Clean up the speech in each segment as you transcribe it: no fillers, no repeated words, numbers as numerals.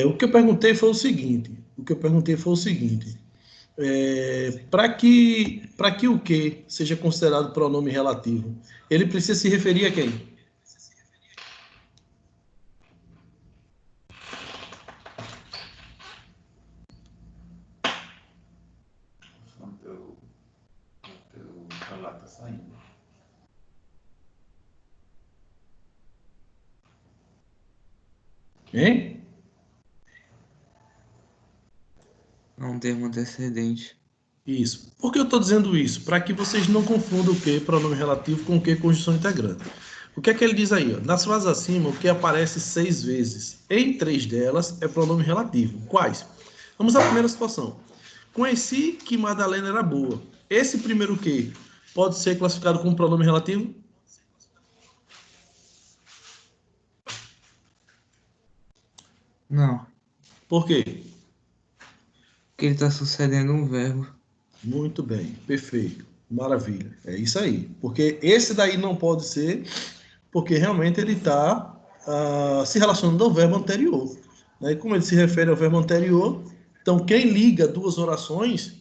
O que eu perguntei foi o seguinte, para que o que seja considerado pronome relativo, ele precisa se referir a quem? O celular tá saindo. Hein? É um termo antecedente. Isso. Por que eu estou dizendo isso? Para que vocês não confundam o que pronome relativo com o que conjunção integrante. O que é que ele diz aí? Ó? Nas frases acima, o que aparece 6 vezes. Em 3 delas é pronome relativo. Quais? Vamos à primeira situação. Conheci que Madalena era boa. Esse primeiro que pode ser classificado como pronome relativo? Não, Por quê? porque ele está sucedendo um verbo. Muito bem, perfeito, maravilha. É isso aí. Porque esse daí não pode ser, porque realmente ele está se relacionando ao verbo anterior. Né? E como ele se refere ao verbo anterior, então quem liga duas orações,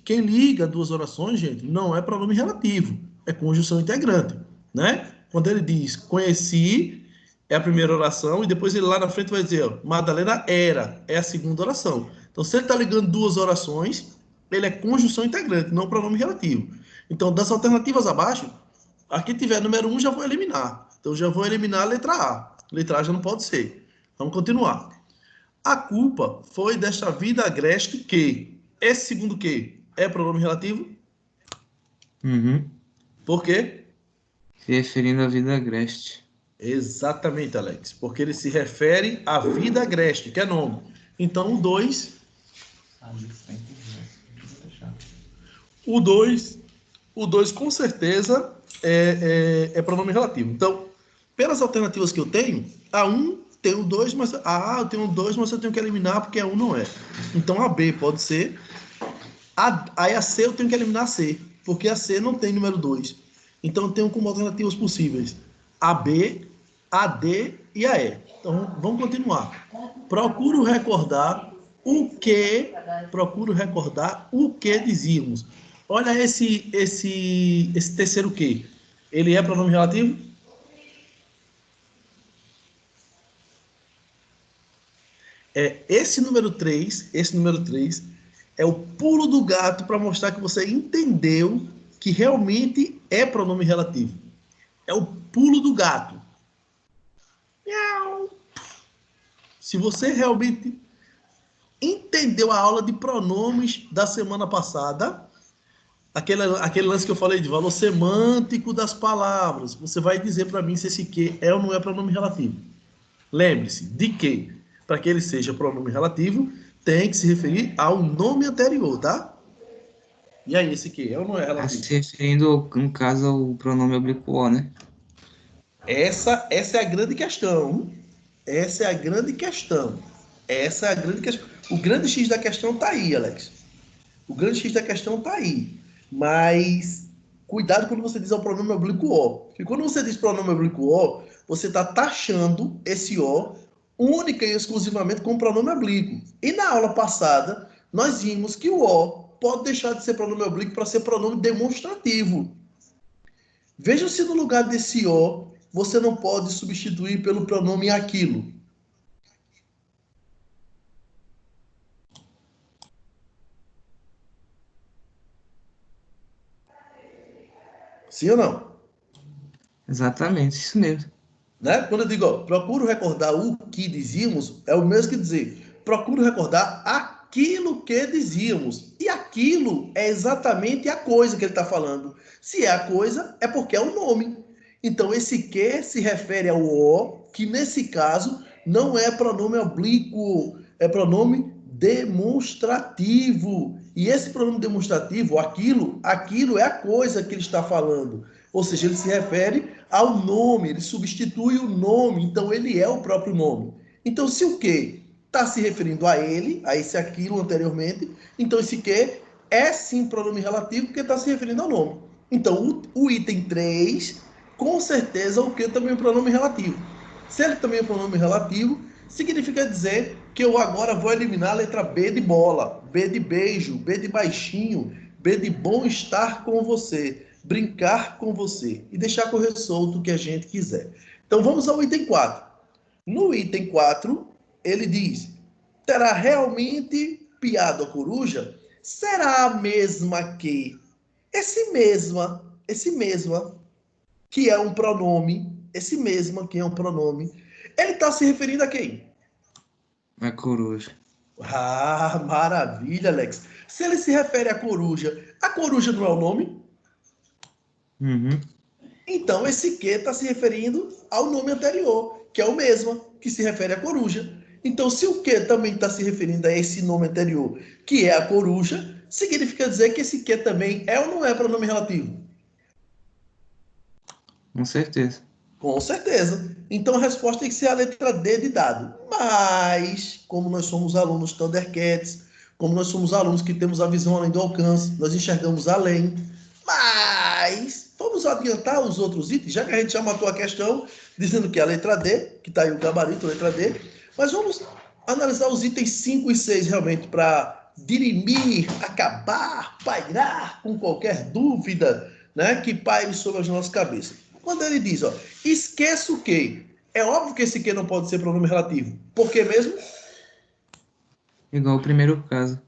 gente, não é pronome relativo, é conjunção integrante. Né? Quando ele diz conheci, é a primeira oração, e depois ele lá na frente vai dizer, ó, Madalena era, é a segunda oração. Então, se ele está ligando duas orações, ele é conjunção integrante, não pronome relativo. Então, das alternativas abaixo, aqui tiver número 1, já vou eliminar. Então, já vou eliminar a letra A. Letra A já não pode ser. Vamos continuar. A culpa foi desta vida agreste que. Esse segundo que é pronome relativo? Uhum. Por quê? Se referindo à vida agreste. Exatamente, Alex. Porque ele se refere à vida agreste, que é nome. Então, o 2, Aí sempre vou deixar. o 2, o 2 com certeza é pronome relativo. Então, pelas alternativas que eu tenho, a 1 tem o 2, mas a A eu tenho o 2, mas eu tenho que eliminar porque a 1 não é. Então, a B pode ser. Aí a C eu tenho que eliminar a C, porque a C não tem número 2. Então, eu tenho como alternativas possíveis a B, a D e a E. Então, vamos continuar. Procuro recordar o que, procuro recordar o que dizíamos. Olha esse terceiro que. Ele é pronome relativo? Esse número 3 é o pulo do gato para mostrar que você entendeu que realmente é pronome relativo. É o pulo do gato. Se você realmente entendeu a aula de pronomes da semana passada, aquele lance que eu falei de valor semântico das palavras, você vai dizer para mim se esse que é ou não é pronome relativo. Lembre-se de que, para que ele seja pronome relativo, tem que se referir ao nome anterior, tá? E aí, esse que é ou não é Está relativo? se referindo, no caso, ao pronome oblíquo o, né? Essa é a grande questão. Essa é a grande questão. Essa é a grande questão. O grande X da questão tá aí, Alex. O grande X da questão tá aí. Mas cuidado quando você diz o pronome oblíquo O. Porque quando você diz pronome oblíquo O, você está taxando esse O única e exclusivamente como pronome oblíquo. E na aula passada, nós vimos que o O pode deixar de ser pronome oblíquo para ser pronome demonstrativo. Veja se no lugar desse O, você não pode substituir pelo pronome aquilo. Sim ou não? Exatamente, isso mesmo. Né? Quando eu digo, ó, procuro recordar o que dizíamos, é o mesmo que dizer, procuro recordar aquilo que dizíamos. E aquilo é exatamente a coisa que ele está falando. Se é a coisa, é porque é o nome. Então, esse que se refere ao o, que nesse caso não é pronome oblíquo, é pronome demonstrativo. E esse pronome demonstrativo, aquilo é a coisa que ele está falando. Ou seja, ele se refere ao nome, ele substitui o nome, então ele é o próprio nome. Então, se o que está se referindo a ele, a esse aquilo anteriormente, então esse que é sim pronome relativo porque está se referindo ao nome. Então, o item 3, com certeza o que também é pronome relativo. Se ele também é pronome relativo, significa dizer que eu agora vou eliminar a letra B de bola, B de beijo, B de baixinho, B de bom estar com você, brincar com você e deixar correr solto o que a gente quiser. Então vamos ao item 4. No item 4, ele diz: terá realmente piada a coruja? Será a mesma que esse mesma, que é um pronome, esse mesma que é um pronome, ele está se referindo a quem? A coruja. Ah, maravilha, Alex. Se ele se refere à coruja, a coruja não é o nome? Uhum. Então esse que está se referindo ao nome anterior, que é o mesmo, que se refere à coruja. Então, se o que também está se referindo a esse nome anterior, que é a coruja, significa dizer que esse que também é ou não é pronome relativo? Com certeza. Com certeza. Então a resposta tem que ser a letra D de dado. Mas, como nós somos alunos Thundercats, como nós somos alunos que temos a visão além do alcance, nós enxergamos além. Mas, vamos adiantar os outros itens, já que a gente já matou a questão, dizendo que é a letra D, que está aí o gabarito, a letra D. Mas vamos analisar os itens 5 e 6 realmente para dirimir, acabar, pairar com qualquer dúvida, né, que paire sobre as nossas cabeças. Quando ele diz, ó, esqueça o que, é óbvio que esse que não pode ser pronome relativo. Por que mesmo? Igual o primeiro caso.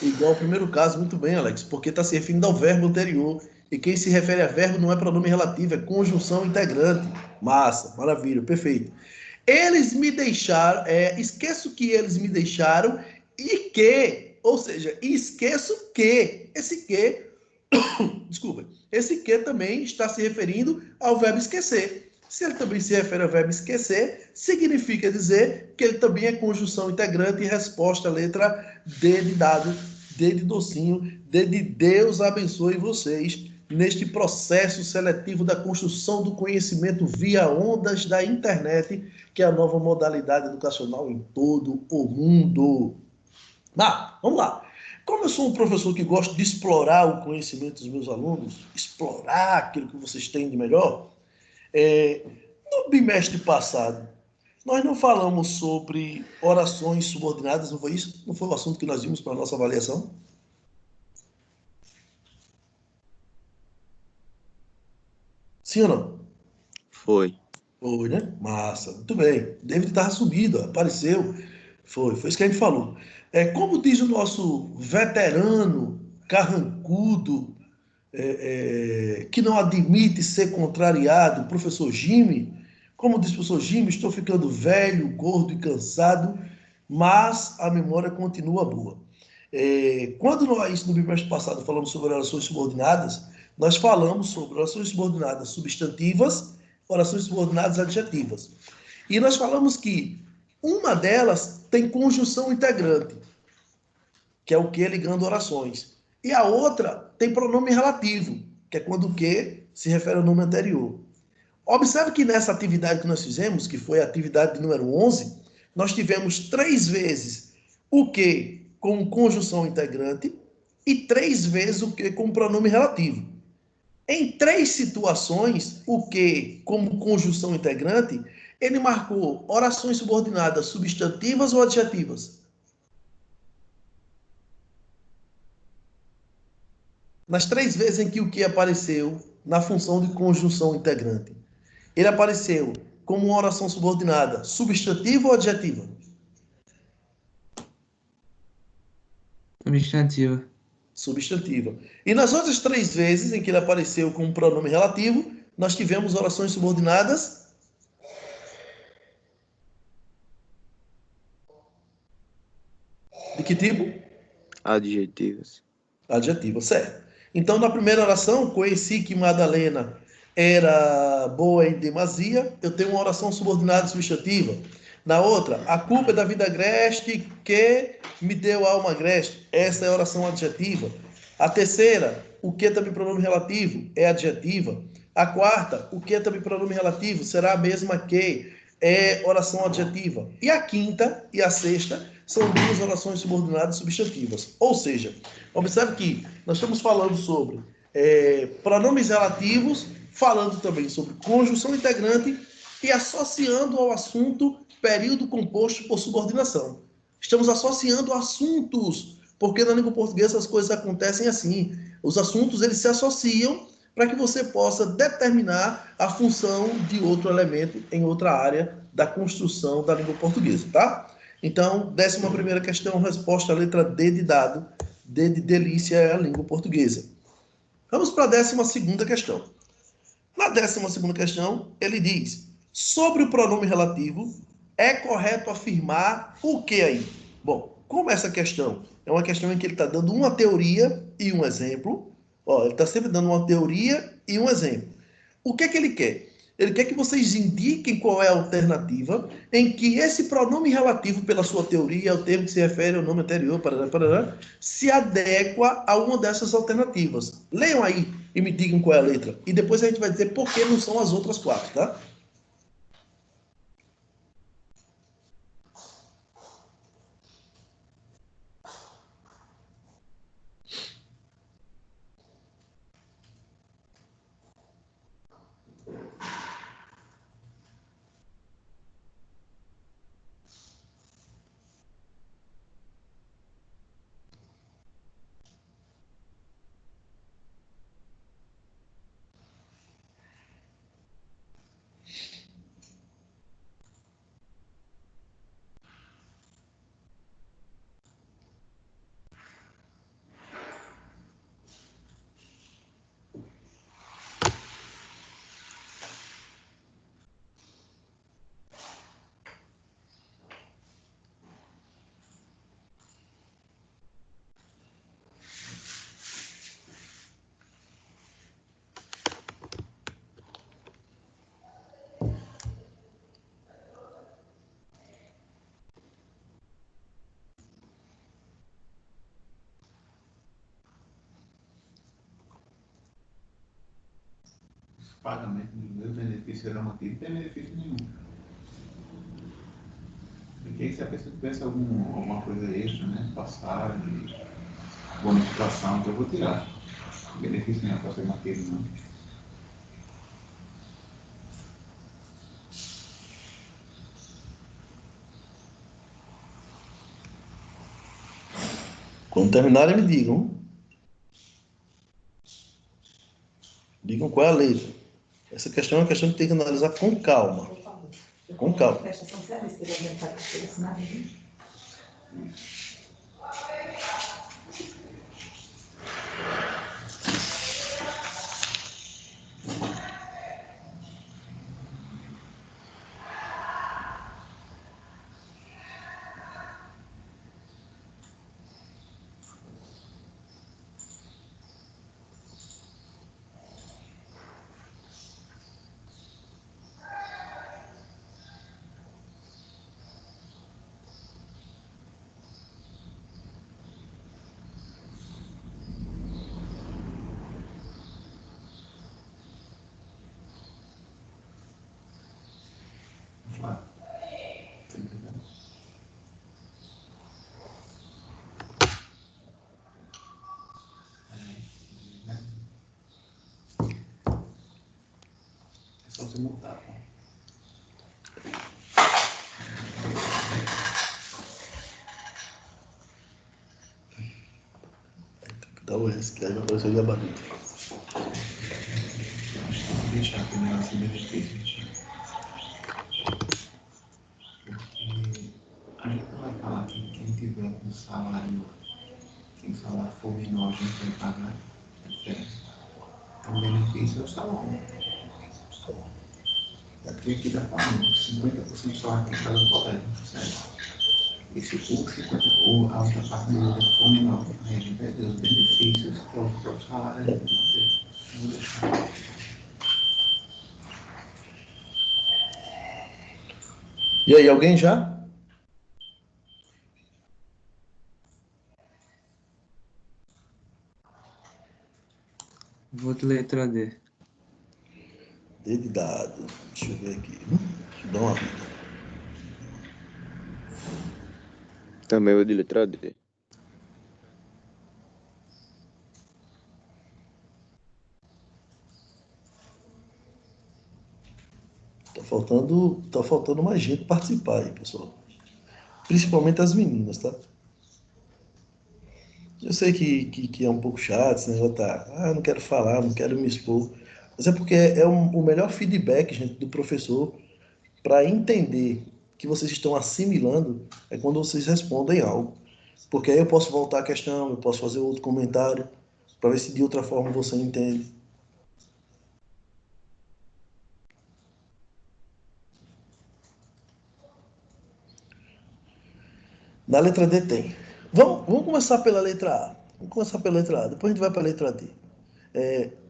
Igual ao primeiro caso, muito bem, Alex, porque está se referindo ao verbo anterior. E quem se refere a verbo não é pronome relativo, é conjunção integrante. Massa, maravilha, perfeito. Eles me deixaram, esqueço que eles me deixaram e que, ou seja, esqueço que, esse que, desculpa, esse que também está se referindo ao verbo esquecer. Se ele também se refere ao verbo esquecer, significa dizer que ele também é conjunção integrante e resposta, letra D de dado, D de docinho, D de Deus abençoe vocês neste processo seletivo da construção do conhecimento via ondas da internet, que é a nova modalidade educacional em todo o mundo. Mas, vamos lá. Como eu sou um professor que gosta de explorar o conhecimento dos meus alunos, explorar aquilo que vocês têm de melhor, no bimestre passado, nós não falamos sobre orações subordinadas, não foi isso? Não foi o assunto que nós vimos para a nossa avaliação? Sim ou não? Foi. Foi, né? Massa, muito bem. David estava subido, apareceu. Foi isso que a gente falou. Como diz o nosso veterano, carrancudo, que não admite ser contrariado, professor Jimmy, como diz o professor Jimmy, estou ficando velho, gordo e cansado, mas a memória continua boa. Quando nós, no bimestre passado, falamos sobre orações subordinadas, nós falamos sobre orações subordinadas substantivas, orações subordinadas adjetivas. E nós falamos que uma delas tem conjunção integrante, que é o que ligando orações. E a outra tem pronome relativo, que é quando o que se refere ao nome anterior. Observe que nessa atividade que nós fizemos, que foi a atividade número 11, nós tivemos 3 vezes o que com conjunção integrante e 3 vezes o que com pronome relativo. Em 3 situações, o que como conjunção integrante, ele marcou orações subordinadas substantivas ou adjetivas? Nas 3 vezes em que o que apareceu na função de conjunção integrante, ele apareceu como uma oração subordinada substantiva ou adjetiva? Substantiva. Substantiva. E nas outras 3 vezes em que ele apareceu com um pronome relativo, nós tivemos orações subordinadas de que tipo? Adjetivos. Adjetiva, certo. Então, na primeira oração, conheci que Madalena era boa em demasia, eu tenho uma oração subordinada substantiva. Na outra, a culpa é da vida agreste que me deu alma agreste. Essa é a oração adjetiva. A terceira, o que é também pronome relativo, é adjetiva. A quarta, o que é também pronome relativo, será a mesma que, é oração adjetiva. E a quinta e a sexta são 2 orações subordinadas substantivas. Ou seja, observe que nós estamos falando sobre pronomes relativos, falando também sobre conjunção integrante e associando ao assunto período composto por subordinação. Estamos associando assuntos, porque na língua portuguesa as coisas acontecem assim. Os assuntos, eles se associam para que você possa determinar a função de outro elemento em outra área da construção da língua portuguesa, tá? Então, 11ª questão, resposta, letra D de dado. D de delícia é a língua portuguesa. Vamos para a 12ª questão. Na 12ª questão, ele diz: sobre o pronome relativo, é correto afirmar o que aí? Bom, como essa questão é uma questão em que ele está dando uma teoria e um exemplo, ó, ele está sempre dando uma teoria e um exemplo. O que é que ele quer? Ele quer que vocês indiquem qual é a alternativa em que esse pronome relativo, pela sua teoria, é o termo que se refere ao nome anterior, parará, parará, se adequa a uma dessas alternativas. Leiam aí e me digam qual é a letra. E depois a gente vai dizer por que não são as outras 4, tá? Pagamento dos meus benefícios era mantido, não tem benefício nenhum. Porque se a pessoa tivesse alguma coisa extra, né? Passagem, bonificação, então eu vou tirar. O benefício não é para ser mantido, não. Quando terminarem, me digam. Digam qual é a letra. Essa questão é uma questão que tem que analisar com calma. Com calma. Vamos lá. É só você montar, tá? Dá o S, que aí vai aparecer o gabarito. Vou deixar aqui o negócio de benefício. Porque a gente vai falar que quem tiver com salário, quem o salário for menor, a gente vai pagar a diferença. O benefício é o salário. Aqui que dá falando, 50% só aqui para o colégio, certo? E se for 50% ou a outra parte do dinheiro for menor, aí a gente vai ter os benefícios, que é o próprio salário, a gente vai ter. Vou deixar. E aí, alguém já? Vou de letra D. D de dado. Deixa eu ver aqui. Deixa eu dar uma vida. Também vou de letra D. Tá faltando mais gente participar aí, pessoal. Principalmente as meninas, tá? Eu sei que é um pouco chato, esse negócio tá. Eu não quero falar, não quero me expor. Mas é porque o melhor feedback, gente, do professor para entender que vocês estão assimilando é quando vocês respondem algo. Porque aí eu posso voltar à questão, eu posso fazer outro comentário, para ver se de outra forma você entende. Na letra D tem. Vamos começar pela letra A. Vamos começar pela letra A, depois a gente vai para a letra D.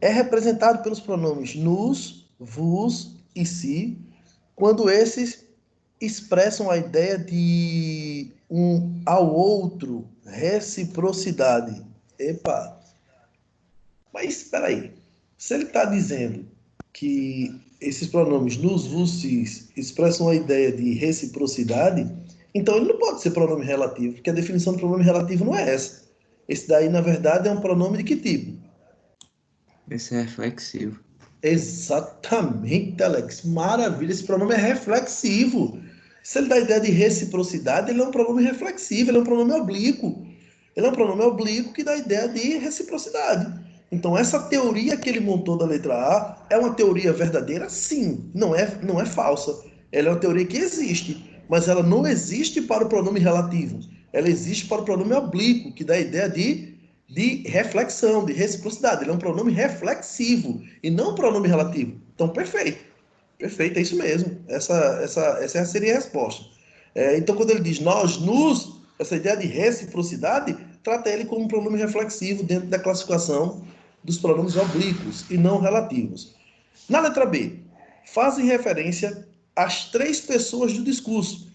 É representado pelos pronomes nos, vos e si, quando esses expressam a ideia de um ao outro, reciprocidade. Epa, mas espera aí. Se ele está dizendo que esses pronomes nos, vos, sis expressam a ideia de reciprocidade, então ele não pode ser pronome relativo, porque a definição do pronome relativo não é essa. Esse daí, na verdade, é um pronome de que tipo? Esse é reflexivo. Exatamente, Alex. Maravilha. Esse pronome é reflexivo. Se ele dá a ideia de reciprocidade, ele é um pronome reflexivo, ele é um pronome oblíquo. Ele é um pronome oblíquo que dá a ideia de reciprocidade. Então, essa teoria que ele montou da letra A é uma teoria verdadeira? Sim. Não é falsa. Ela é uma teoria que existe, mas ela não existe para o pronome relativo. Ela existe para o pronome oblíquo, que dá a ideia de reflexão, de reciprocidade. Ele é um pronome reflexivo e não um pronome relativo. Então, perfeito. Perfeito, é isso mesmo. Essa seria a resposta. Então, quando ele diz nós, nos, essa ideia de reciprocidade, trata ele como um pronome reflexivo dentro da classificação dos pronomes oblíquos e não relativos. Na letra B, fazem referência às três pessoas do discurso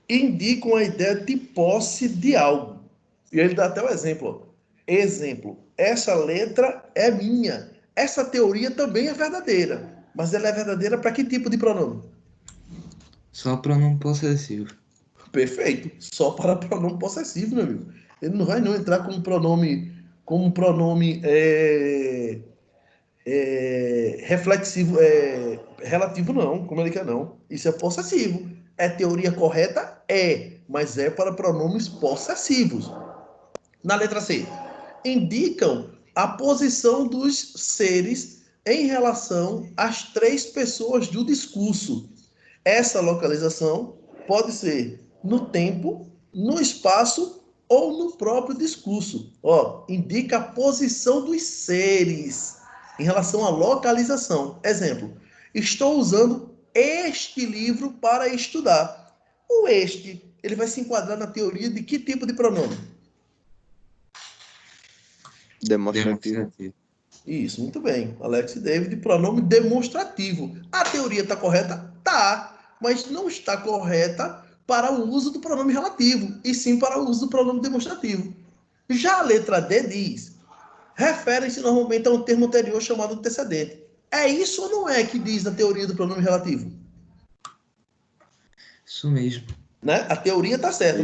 e indicam a ideia de posse de algo. E ele dá até o exemplo. Ó. Exemplo, essa letra é minha. Essa teoria também é verdadeira. Mas ela é verdadeira para que tipo de pronome? Só pronome possessivo. Perfeito. Só para pronome possessivo, meu amigo. Ele não vai não entrar como pronome reflexivo, relativo, não, como ele quer, não. Isso é possessivo. É teoria correta? É, mas é para pronomes possessivos. Na letra C, indicam a posição dos seres em relação às três pessoas do discurso. Essa localização pode ser no tempo, no espaço ou no próprio discurso. Ó, indica a posição dos seres em relação à localização. Exemplo, estou usando este livro para estudar. O este, ele vai se enquadrar na teoria de que tipo de pronome? Demonstrativo. Isso, muito bem. Alex David, pronome demonstrativo. A teoria está correta? Tá, mas não está correta para o uso do pronome relativo, e sim para o uso do pronome demonstrativo. Já a letra D diz, refere-se normalmente a um termo anterior chamado antecedente. É isso ou não é que diz na teoria do pronome relativo? Isso mesmo. Né? A teoria está certa.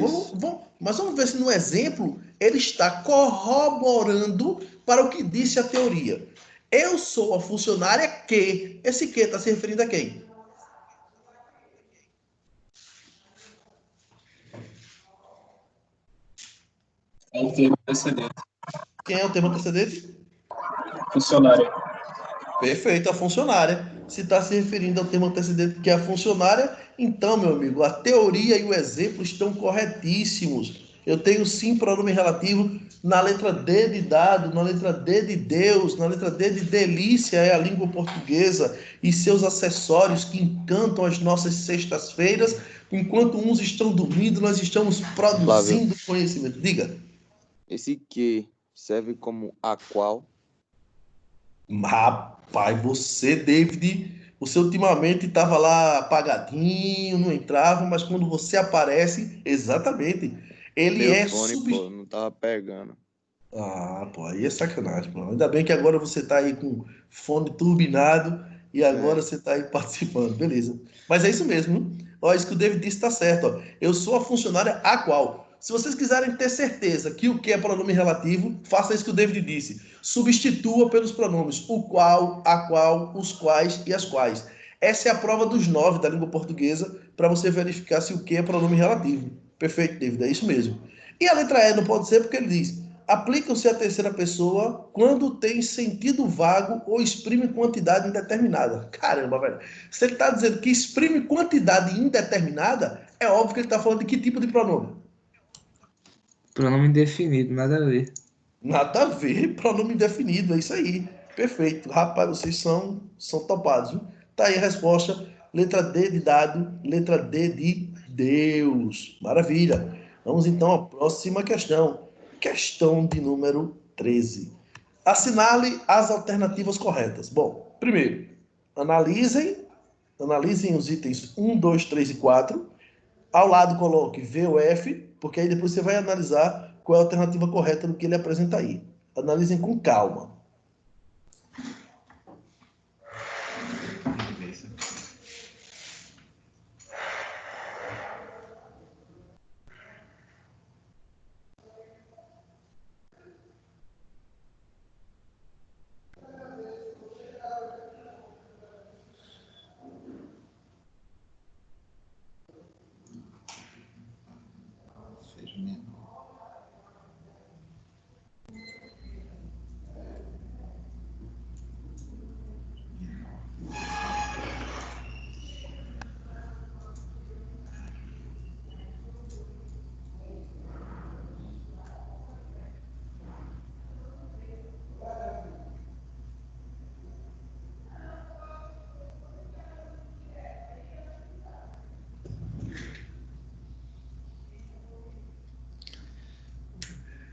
Mas vamos ver se no exemplo ele está corroborando para o que disse a teoria. Eu sou a funcionária que. Esse que está se referindo a quem? É o termo antecedente. Quem é o termo antecedente? Funcionário. Perfeito, a funcionária. Se está se referindo ao termo antecedente, que é a funcionária, então, meu amigo, a teoria e o exemplo estão corretíssimos. Eu tenho sim pronome relativo na letra D de dado, na letra D de Deus, na letra D de delícia é a língua portuguesa e seus acessórios que encantam as nossas sextas-feiras. Enquanto uns estão dormindo, nós estamos produzindo conhecimento. Diga. Esse que serve como a qual. Rapaz, você ultimamente estava lá apagadinho, não entrava, mas quando você aparece, exatamente, ele Meu é fone, pô, não tava pegando. Ah, pô, aí é sacanagem, pô. Ainda bem que agora você está aí com fone turbinado e agora você está aí participando, beleza. Mas é isso mesmo, hein? Ó, isso que o David disse está certo, ó. Eu sou a funcionária a qual. Se vocês quiserem ter certeza que o que é pronome relativo, faça isso que o David disse. Substitua pelos pronomes o qual, a qual, os quais e as quais. Essa é a prova dos 9 da língua portuguesa para você verificar se o que é pronome relativo. Perfeito, David, é isso mesmo. E a letra E não pode ser porque ele diz: aplicam-se à terceira pessoa quando tem sentido vago ou exprime quantidade indeterminada. Caramba, velho. Se ele está dizendo que exprime quantidade indeterminada, é óbvio que ele está falando de que tipo de pronome? Pronome indefinido, nada a ver. Nada a ver, pronome indefinido, é isso aí. Perfeito. Rapaz, vocês são topados, viu? Tá aí a resposta. Letra D de dado, letra D de Deus. Maravilha. Vamos então à próxima questão. Questão de número 13. Assinale as alternativas corretas. Bom, primeiro, analisem os itens 1, 2, 3 e 4. Ao lado coloque V ou F, porque aí depois você vai analisar qual é a alternativa correta do que ele apresenta aí. Analisem com calma. Seja menor.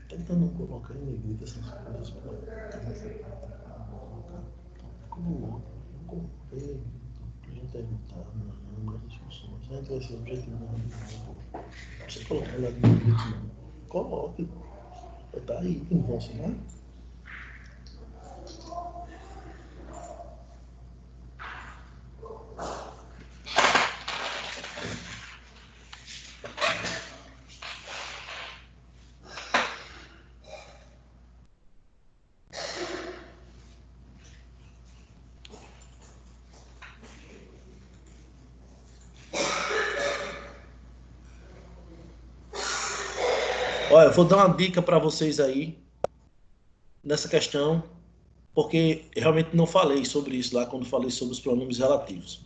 Tentando colocar em negrito essas coisas. Como comprei, não tem mas as funções. Não vai ser o objetivo não. Não precisa colocar lá no negrito, não. Coloque. Tá aí, não vão ensinar. Olha, eu vou dar uma dica para vocês aí nessa questão, porque realmente não falei sobre isso lá quando falei sobre os pronomes relativos.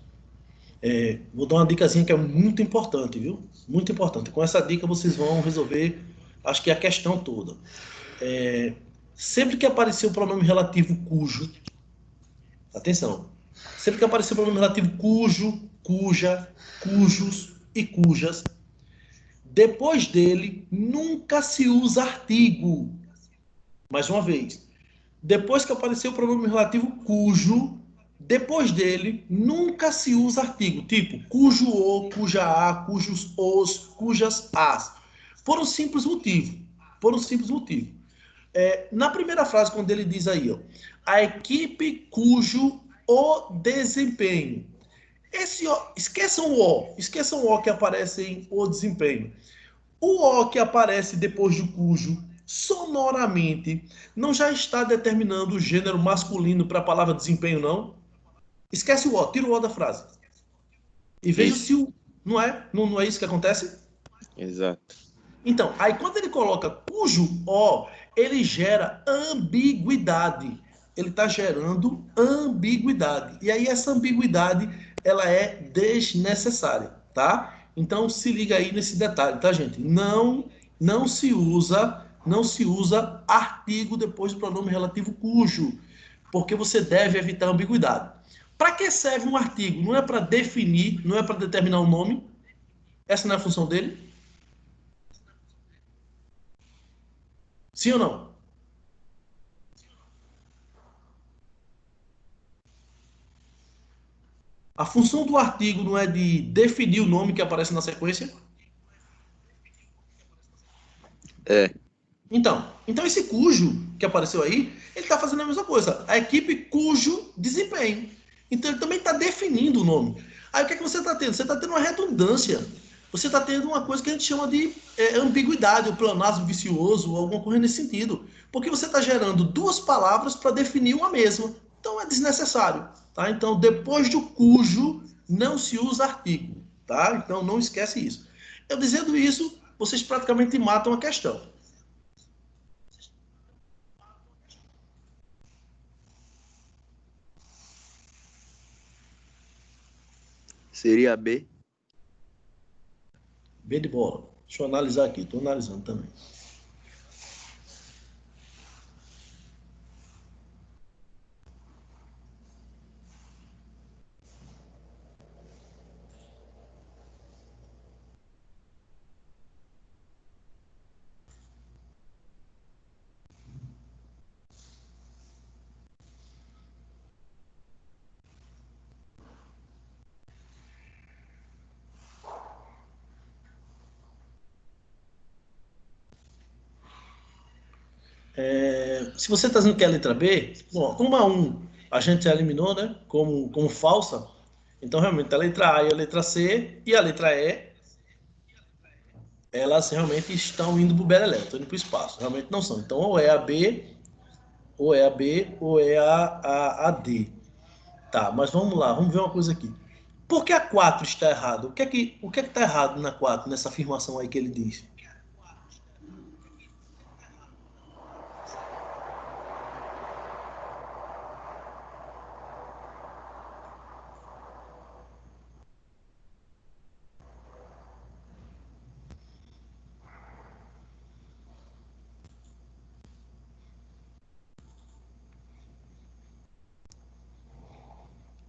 Vou dar uma dicasinha que é muito importante, viu? Muito importante. Com essa dica vocês vão resolver, acho que a questão toda. Sempre que aparecer o pronome relativo cujo, atenção, sempre que aparecer o pronome relativo cujo, cuja, cujos e cujas, depois dele nunca se usa artigo. Mais uma vez, depois que apareceu o pronome relativo cujo, depois dele nunca se usa artigo, tipo cujo o, cuja a, cujos os, cujas as. Por um simples motivo. Por um simples motivo. Na primeira frase, quando ele diz aí, ó, a equipe cujo o desempenho. Esqueçam o O que aparece em o desempenho. O O que aparece depois do cujo, sonoramente, não já está determinando o gênero masculino para a palavra desempenho, não? Esquece o O, tira o O da frase. E veja Isso. se o... Não é isso que acontece? Exato. Então, aí quando ele coloca cujo O, ele gera ambiguidade. Ele está gerando ambiguidade. E aí essa ambiguidade, ela é desnecessária, tá? Então se liga aí nesse detalhe, tá, gente? Não se usa artigo depois do pronome relativo cujo, porque você deve evitar ambiguidade. Para que serve um artigo? Não é para definir, não é para determinar um nome? Essa não é a função dele? Sim ou não? A função do artigo não é de definir o nome que aparece na sequência? É. Então esse cujo que apareceu aí, ele está fazendo a mesma coisa. A equipe cujo desempenho. Então ele também está definindo o nome. Aí o que é que você está tendo? Você está tendo uma redundância. Você está tendo uma coisa que a gente chama de ambiguidade, ou pleonasmo vicioso, ou alguma coisa nesse sentido. Porque você está gerando duas palavras para definir uma mesma. Então é desnecessário. Tá? Então, depois do cujo, não se usa artigo. Tá? Então não esquece isso. Eu dizendo isso, vocês praticamente matam a questão. Seria B? B de bola. Deixa eu analisar aqui, estou analisando também. Se você está dizendo que é a letra B, bom, como a 1 a gente já eliminou, né? Como falsa, então realmente a letra A e a letra C e a letra E, elas realmente estão indo para o beleléu, estão indo para o espaço. Realmente não são. Então ou é a B, ou é a B, ou é a D. Tá, mas vamos lá, vamos ver uma coisa aqui. Por que a 4 está errada? O que é que está errado na 4, nessa afirmação aí que ele diz?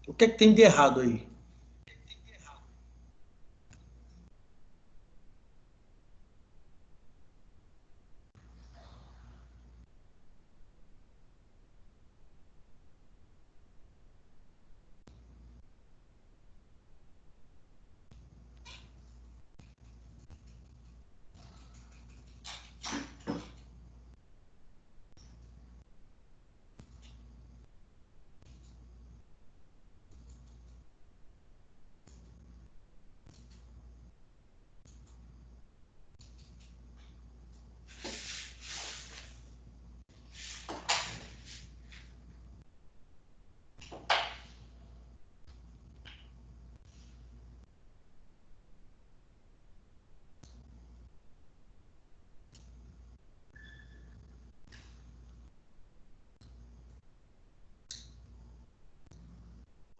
O que é que tem de errado aí?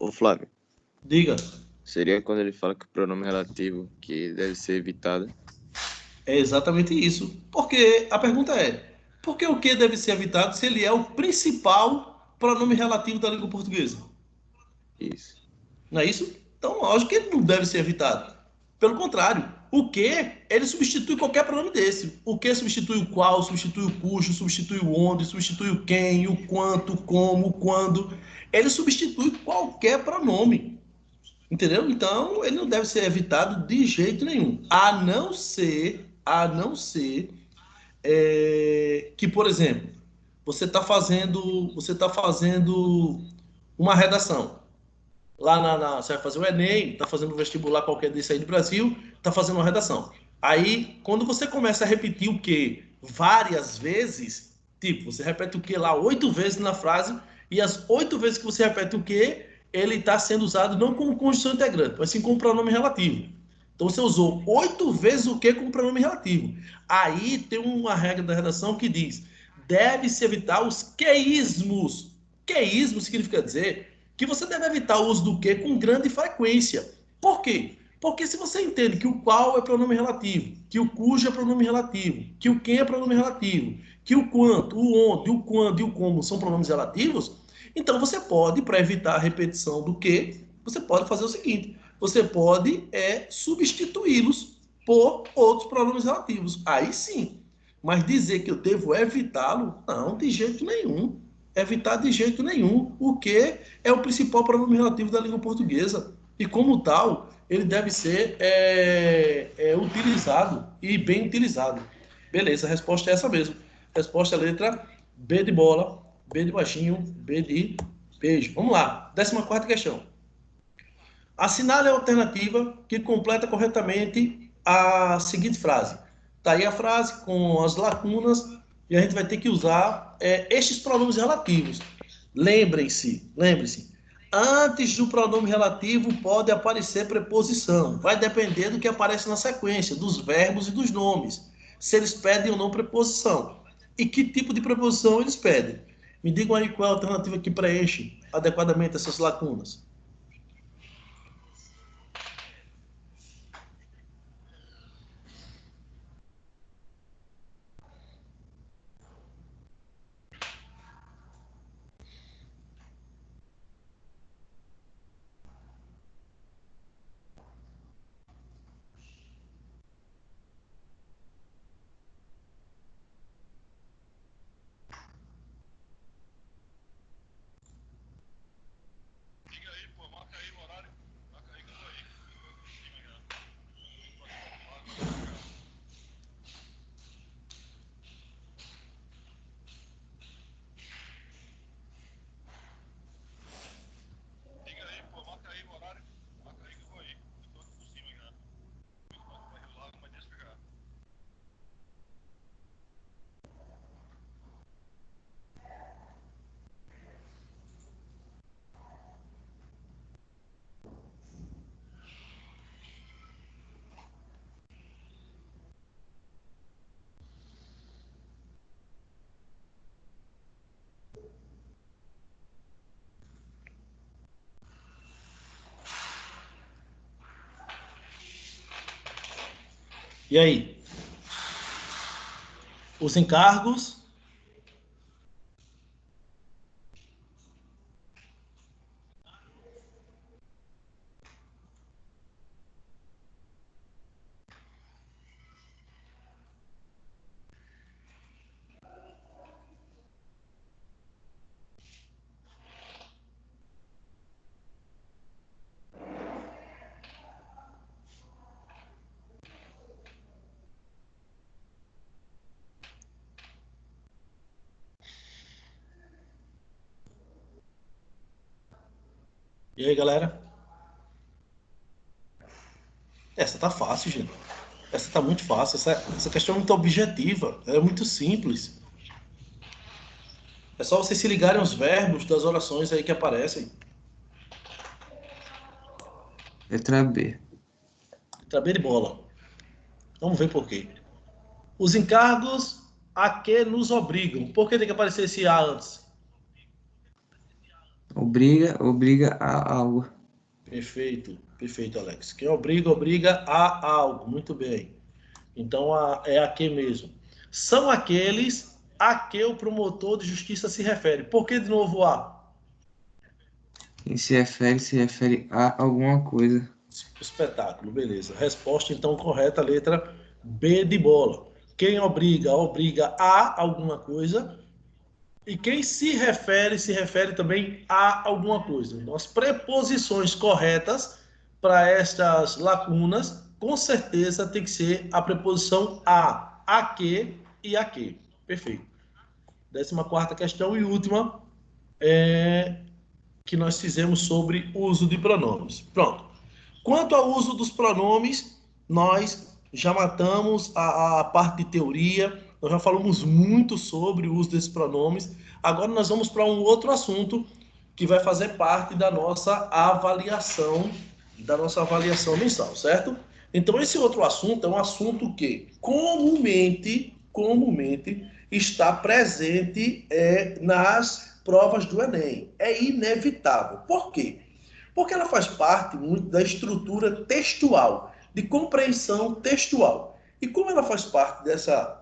Ô, Flávio, Diga. seria quando ele fala que o pronome relativo que deve ser evitado? É exatamente isso. Porque a pergunta é: por que o que deve ser evitado se ele é o principal pronome relativo da língua portuguesa? Isso. Não é isso? Então, lógico que ele não deve ser evitado. Pelo contrário, o que ele substitui qualquer pronome desse. O que substitui o qual, substitui o cujo, substitui o onde, substitui o quem, o quanto, o como, o quando. Ele substitui qualquer pronome. Entendeu? Então, ele não deve ser evitado de jeito nenhum. A não ser que, por exemplo, você tá fazendo uma redação. Lá você vai fazer o Enem, tá fazendo um vestibular qualquer desse aí do Brasil, tá fazendo uma redação. Aí, quando você começa a repetir o que várias vezes, tipo, você repete o que lá 8 vezes na frase, e as 8 vezes que você repete o que, ele está sendo usado não como conjunção integrante, mas sim como pronome relativo. Então você usou 8 vezes o que como pronome relativo. Aí tem uma regra da redação que diz: deve-se evitar os queísmos. Queísmo significa dizer que você deve evitar o uso do que com grande frequência. Por quê? Porque se você entende que o qual é pronome relativo, que o cujo é pronome relativo, que o quem é pronome relativo, que o quanto, o onde, o quando e o como são pronomes relativos, então você pode, para evitar a repetição do que, você pode fazer o seguinte: você pode substituí-los por outros pronomes relativos. Aí sim. Mas dizer que eu devo evitá-lo, não, de jeito nenhum. Evitar de jeito nenhum. O que é o principal pronome relativo da língua portuguesa. E como tal, ele deve ser utilizado e bem utilizado. Beleza, a resposta é essa mesmo. Resposta é a letra B de bola, B de baixinho, B de beijo. Vamos lá, 14ª questão. Assinale a alternativa que completa corretamente a seguinte frase. Está aí a frase com as lacunas e a gente vai ter que usar estes pronomes relativos. Lembre-se, Antes do pronome relativo pode aparecer preposição. Vai depender do que aparece na sequência, dos verbos e dos nomes. Se eles pedem ou não preposição. E que tipo de preposição eles pedem. Me digam aí qual é a alternativa que preenche adequadamente essas lacunas. E aí? Os encargos? E aí, galera? Essa tá fácil, gente. Essa tá muito fácil. Essa questão é muito objetiva. É muito simples. É só vocês se ligarem aos verbos das orações aí que aparecem. Letra B. Trabalho de bola. Vamos ver por quê. Os encargos a que nos obrigam. Por que tem que aparecer esse A antes? Obriga a algo. Perfeito, perfeito, Alex. Quem obriga, obriga a algo. Muito bem. Então é a que mesmo. São aqueles a que o promotor de justiça se refere. Por que de novo a? Quem se refere a alguma coisa. Espetáculo, beleza. Resposta então correta, letra B de bola. Quem obriga, obriga a alguma coisa. E quem se refere também a alguma coisa. Então, as preposições corretas para estas lacunas, com certeza tem que ser a preposição a que e a que. Perfeito. 14ª questão e última que nós fizemos sobre uso de pronomes. Pronto. Quanto ao uso dos pronomes, nós já matamos a parte de teoria, nós já falamos muito sobre o uso desses pronomes. Agora nós vamos para um outro assunto que vai fazer parte da nossa avaliação mensal, certo? Então esse outro assunto é um assunto que comumente está presente nas provas do Enem. É inevitável. Por quê? Porque ela faz parte muito da estrutura textual, de compreensão textual. E como ela faz parte dessa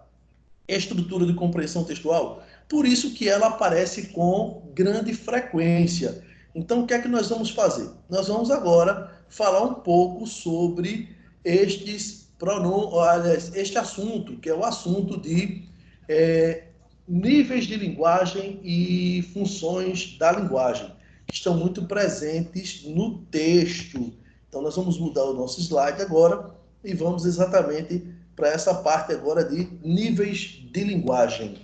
estrutura de compreensão textual, por isso que ela aparece com grande frequência. Então, o que é que nós vamos fazer? Nós vamos agora falar um pouco sobre este assunto, que é o assunto de níveis de linguagem e funções da linguagem, que estão muito presentes no texto. Então, nós vamos mudar o nosso slide agora e vamos exatamente para essa parte agora de níveis de linguagem.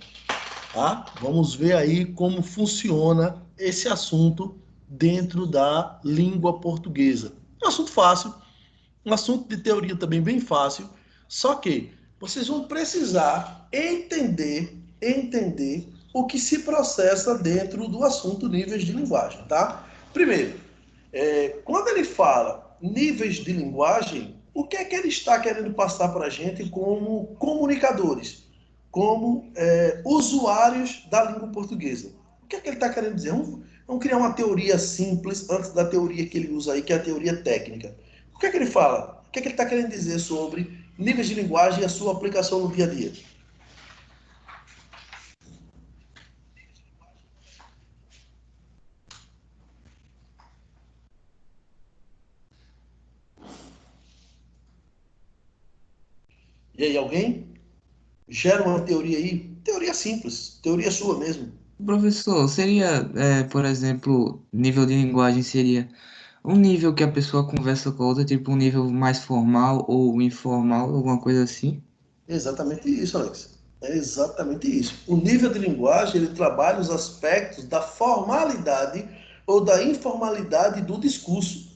Tá? Vamos ver aí como funciona esse assunto dentro da língua portuguesa. É um assunto fácil, um assunto de teoria também bem fácil, só que vocês vão precisar entender o que se processa dentro do assunto níveis de linguagem, tá? Primeiro, quando ele fala níveis de linguagem, o que é que ele está querendo passar para a gente como comunicadores, como usuários da língua portuguesa? O que é que ele está querendo dizer? Vamos criar uma teoria simples antes da teoria que ele usa aí, que é a teoria técnica. O que é que ele fala? O que é que ele está querendo dizer sobre níveis de linguagem e a sua aplicação no dia a dia? E aí, alguém? Gera uma teoria aí? Teoria simples, teoria sua mesmo. Professor, seria, por exemplo, nível de linguagem seria um nível que a pessoa conversa com a outra, tipo um nível mais formal ou informal, alguma coisa assim? É exatamente isso, Alex. É exatamente isso. O nível de linguagem, ele trabalha os aspectos da formalidade ou da informalidade do discurso.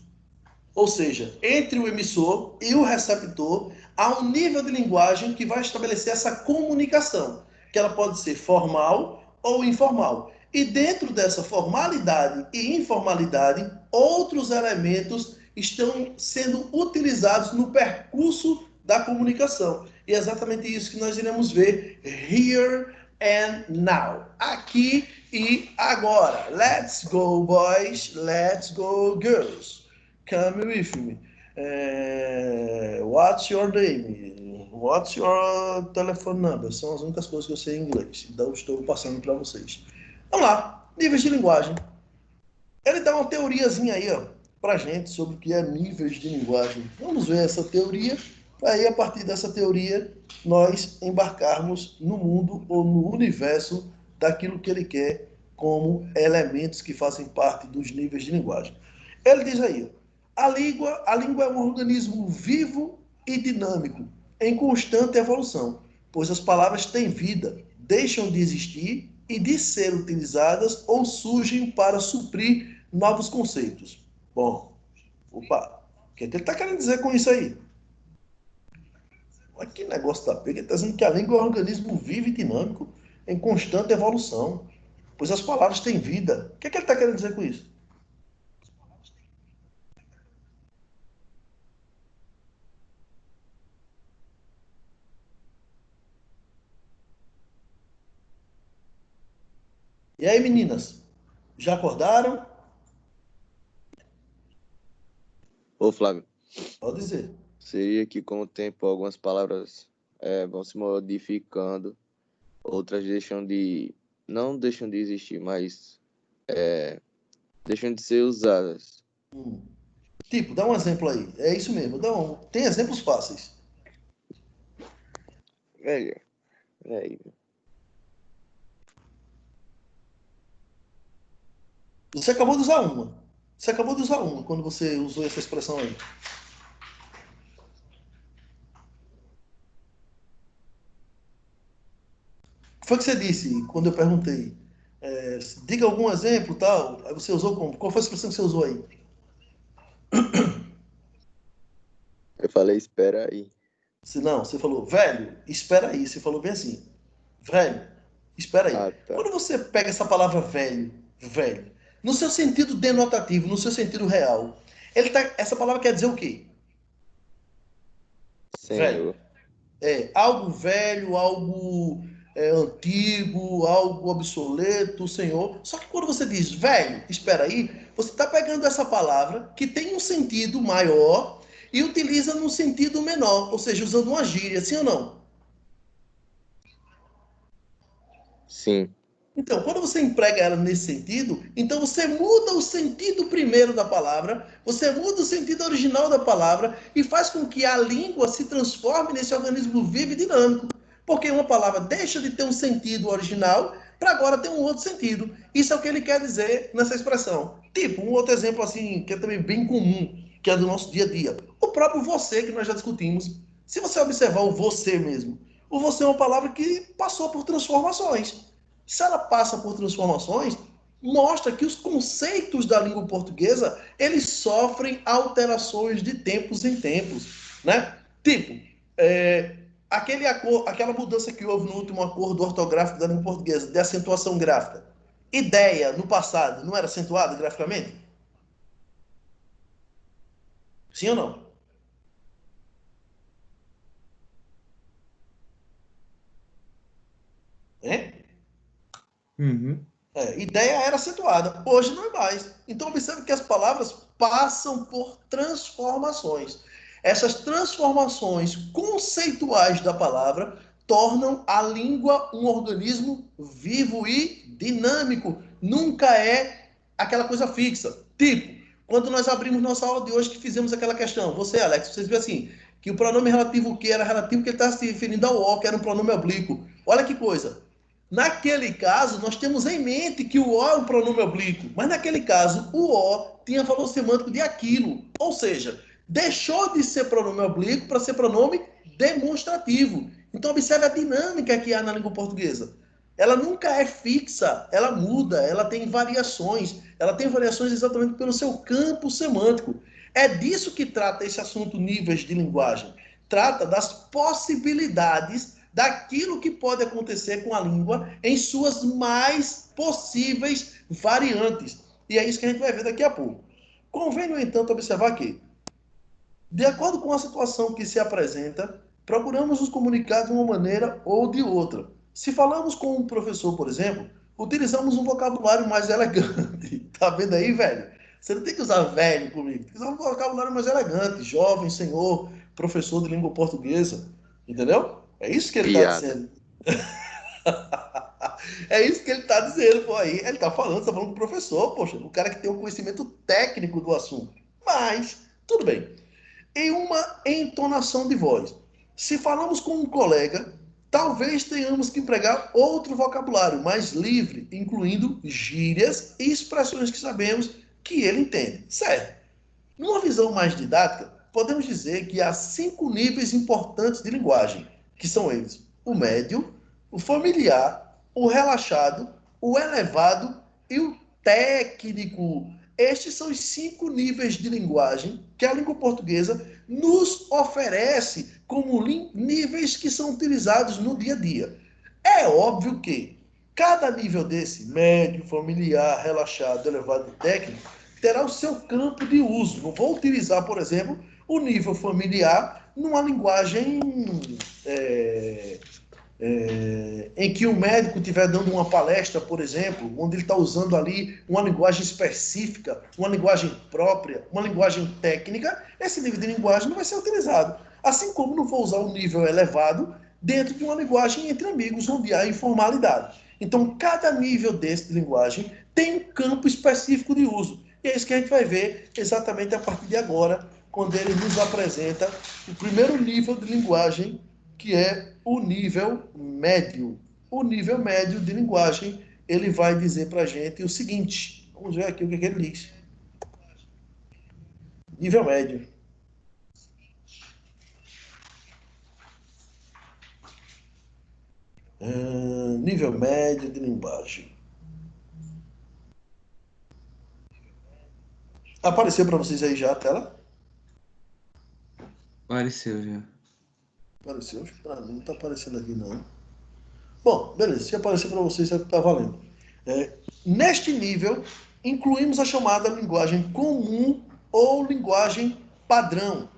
Ou seja, entre o emissor e o receptor, há um nível de linguagem que vai estabelecer essa comunicação, que ela pode ser formal ou informal. E dentro dessa formalidade e informalidade, outros elementos estão sendo utilizados no percurso da comunicação. E é exatamente isso que nós iremos ver here and now. Aqui e agora. Let's go, boys. Let's go, girls. Come with me. What's your name? What's your telephone number? São as únicas coisas que eu sei em inglês. Então, estou passando para vocês. Vamos lá. Níveis de linguagem. Ele dá uma teoriazinha aí, ó, pra gente sobre o que é níveis de linguagem. Vamos ver essa teoria, para aí, a partir dessa teoria, nós embarcarmos no mundo ou no universo daquilo que ele quer como elementos que fazem parte dos níveis de linguagem. Ele diz aí, a língua é um organismo vivo e dinâmico, em constante evolução, pois as palavras têm vida, deixam de existir e de ser utilizadas ou surgem para suprir novos conceitos. Bom, opa, o que ele está querendo dizer com isso aí? Olha que negócio da pega, ele está dizendo que a língua é um organismo vivo e dinâmico, em constante evolução, pois as palavras têm vida. O que ele está querendo dizer com isso? E aí, meninas, já acordaram? Ô, Flávio, Pode dizer. seria que com o tempo algumas palavras vão se modificando, outras não deixam de existir, mas deixam de ser usadas. Tipo, dá um exemplo aí. É isso mesmo. Tem exemplos fáceis. Velho, velho. Você acabou de usar uma. Você acabou de usar uma quando você usou essa expressão aí. O que foi que você disse quando eu perguntei? Diga algum exemplo, tal. Aí você usou como? Qual foi a expressão que você usou aí? Eu falei, espera aí. Não, você falou, velho, espera aí. Você falou bem assim. Velho, espera aí. Ah, tá. Quando você pega essa palavra velho, no seu sentido denotativo, no seu sentido real, essa palavra quer dizer o quê? Velho. Senhor. Algo velho, algo antigo, algo obsoleto, Senhor. Só que quando você diz velho, espera aí, você está pegando essa palavra que tem um sentido maior e utiliza num sentido menor, ou seja, usando uma gíria, sim ou não? Sim. Então, quando você emprega ela nesse sentido, então você muda o sentido primeiro da palavra, você muda o sentido original da palavra e faz com que a língua se transforme nesse organismo vivo e dinâmico. Porque uma palavra deixa de ter um sentido original para agora ter um outro sentido. Isso é o que ele quer dizer nessa expressão. Tipo, um outro exemplo assim, que é também bem comum, que é do nosso dia a dia. O próprio você, que nós já discutimos. Se você observar o você mesmo, o você é uma palavra que passou por transformações. Se ela passa por transformações, mostra que os conceitos da língua portuguesa, eles sofrem alterações de tempos em tempos, né? Tipo, aquela mudança que houve no último acordo ortográfico da língua portuguesa, de acentuação gráfica. Ideia, no passado, não era acentuada graficamente? Sim ou não? Hein? Uhum. Ideia era acentuada, hoje não é mais. Então, observe que as palavras passam por transformações. Essas transformações conceituais da palavra tornam a língua um organismo vivo e dinâmico. Nunca é aquela coisa fixa. Tipo, quando nós abrimos nossa aula de hoje, que fizemos aquela questão, você, Alex, vocês viram assim, que o pronome relativo que era relativo, que ele está se referindo ao O, que era um pronome oblíquo. Olha que coisa. Naquele caso, nós temos em mente que o O é um pronome oblíquo, mas naquele caso, o O tinha valor semântico de aquilo, ou seja, deixou de ser pronome oblíquo para ser pronome demonstrativo. Então, observe a dinâmica que há na língua portuguesa. Ela nunca é fixa, ela muda, ela tem variações exatamente pelo seu campo semântico. É disso que trata esse assunto níveis de linguagem. Trata das possibilidades daquilo que pode acontecer com a língua em suas mais possíveis variantes. E é isso que a gente vai ver daqui a pouco. Convém, no entanto, observar que, de acordo com a situação que se apresenta, procuramos nos comunicar de uma maneira ou de outra. Se falamos com um professor, por exemplo, utilizamos um vocabulário mais elegante. Tá vendo aí, velho? Você não tem que usar velho comigo, tem que usar um vocabulário mais elegante, jovem, senhor, professor de língua portuguesa. Entendeu? É isso que ele está Piada. dizendo. É isso que ele está dizendo, pô, aí. Ele está falando, está falando com o professor, poxa, o cara que tem um conhecimento técnico do assunto. Mas, tudo bem. Em uma entonação de voz. Se falamos com um colega, talvez tenhamos que empregar outro vocabulário mais livre, incluindo gírias e expressões que sabemos que ele entende. Certo? Numa visão mais didática, podemos dizer que há 5 níveis importantes de linguagem, que são eles: o médio, o familiar, o relaxado, o elevado e o técnico. Estes são os 5 níveis de linguagem que a língua portuguesa nos oferece como níveis que são utilizados no dia a dia. É óbvio que cada nível desse, médio, familiar, relaxado, elevado e técnico, terá o seu campo de uso. Não vou utilizar, por exemplo, o nível familiar numa linguagem é, em que o médico estiver dando uma palestra, por exemplo, onde ele está usando ali uma linguagem específica, uma linguagem própria, uma linguagem técnica, esse nível de linguagem não vai ser utilizado. Assim como não vou usar um nível elevado dentro de uma linguagem entre amigos, onde há informalidade. Então, cada nível desse de linguagem tem um campo específico de uso. E é isso que a gente vai ver exatamente a partir de agora, quando ele nos apresenta o primeiro nível de linguagem, que é o nível médio. O nível médio de linguagem, ele vai dizer para a gente o seguinte. Vamos ver aqui o que ele diz. Nível médio. Nível médio de linguagem. Apareceu para vocês aí já a tela? Apareceu já. Apareceu? Para mim não está aparecendo aqui não. Bom, beleza. Se aparecer para vocês, está valendo. Neste nível, incluímos a chamada linguagem comum ou linguagem padrão.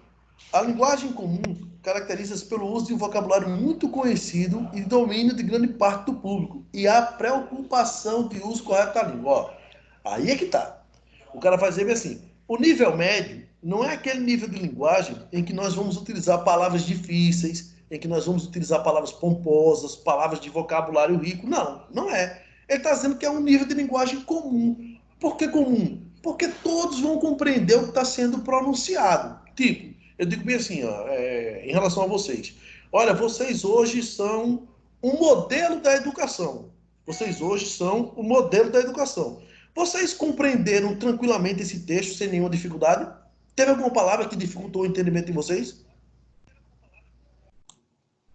A linguagem comum caracteriza-se pelo uso de um vocabulário muito conhecido e domínio de grande parte do público e a preocupação de uso correto da língua. Ó, aí é que tá. O cara vai dizer assim, o nível médio não é aquele nível de linguagem em que nós vamos utilizar palavras difíceis, em que nós vamos utilizar palavras pomposas, palavras de vocabulário rico. Não, não é. Ele está dizendo que é um nível de linguagem comum. Por que comum? Porque todos vão compreender o que está sendo pronunciado. Tipo, eu digo bem assim, ó, em relação a vocês. Olha, vocês hoje são um modelo da educação. Vocês hoje são o modelo da educação. Vocês compreenderam tranquilamente esse texto sem nenhuma dificuldade? Teve alguma palavra que dificultou o entendimento de vocês?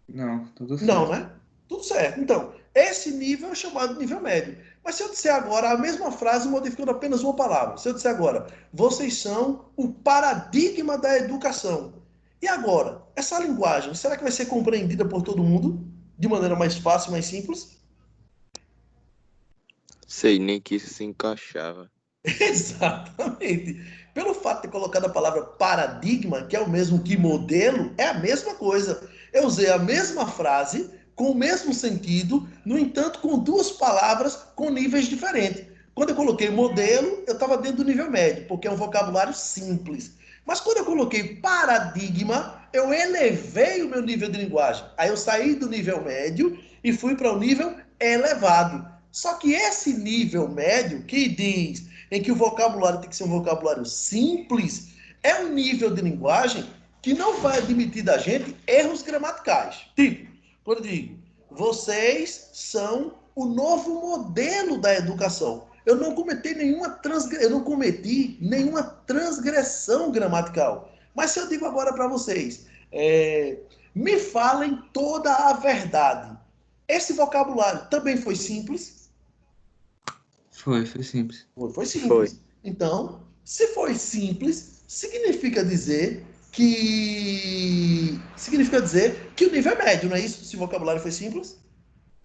Não, tudo Não, certo. né? Tudo certo. Então, esse nível é chamado de nível médio. Mas se eu disser agora a mesma frase modificando apenas uma palavra, se eu disser agora, vocês são o paradigma da educação. E agora, essa linguagem, será que vai ser compreendida por todo mundo de maneira mais fácil, mais simples? Sei nem que isso se encaixava. Exatamente. Pelo fato de ter colocado a palavra paradigma, que é o mesmo que modelo, é a mesma coisa. Eu usei a mesma frase, com o mesmo sentido, no entanto, com duas palavras com níveis diferentes. Quando eu coloquei modelo, eu estava dentro do nível médio, porque é um vocabulário simples. Mas quando eu coloquei paradigma, eu elevei o meu nível de linguagem. Aí eu saí do nível médio e fui para o nível elevado. Só que esse nível médio, que diz em que o vocabulário tem que ser um vocabulário simples, é um nível de linguagem que não vai admitir da gente erros gramaticais. Tipo, quando eu digo, vocês são o novo modelo da educação. Eu não cometi nenhuma transgressão gramatical. Mas se eu digo agora para vocês, me falem toda a verdade. Esse vocabulário também foi simples? Foi simples. Foi Foi. simples. Então, se foi simples, significa dizer que o nível é médio, não é isso? Se o vocabulário foi simples?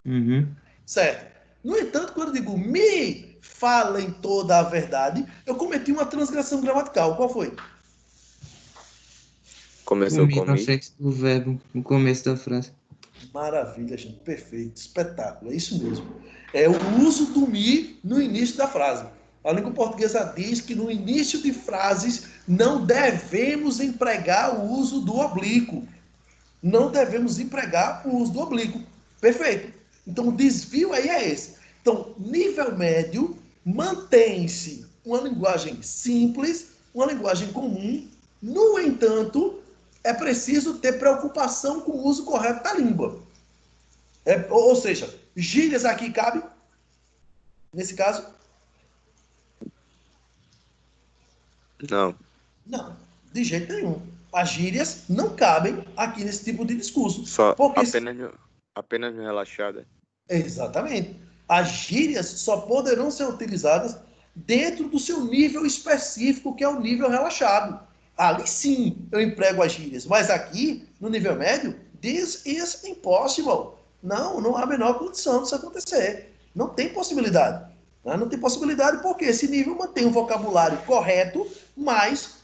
Uhum. Certo. No entanto, quando eu digo me falem toda a verdade, eu cometi uma transgressão gramatical. Qual foi? Começou Comi com na mi. frente do verbo no começo da frase. Maravilha, gente. Perfeito. Espetáculo. É isso mesmo. É o uso do me no início da frase. A língua portuguesa diz que no início de frases não devemos empregar o uso do oblíquo. Não devemos empregar o uso do oblíquo. Perfeito. Então, o desvio aí é esse. Então, nível médio, mantém-se uma linguagem simples, uma linguagem comum. No entanto, é preciso ter preocupação com o uso correto da língua. Ou seja, gírias aqui cabe, nesse caso? Não, Não, de jeito nenhum. As gírias não cabem aqui nesse tipo de discurso. só Porque apenas no relaxada. Exatamente. As gírias só poderão ser utilizadas dentro do seu nível específico, que é o nível relaxado. Ali sim eu emprego as gírias, mas aqui, no nível médio, this is impossible. Não há a menor condição disso acontecer. Não tem possibilidade. Não tem possibilidade porque esse nível mantém um vocabulário correto, mas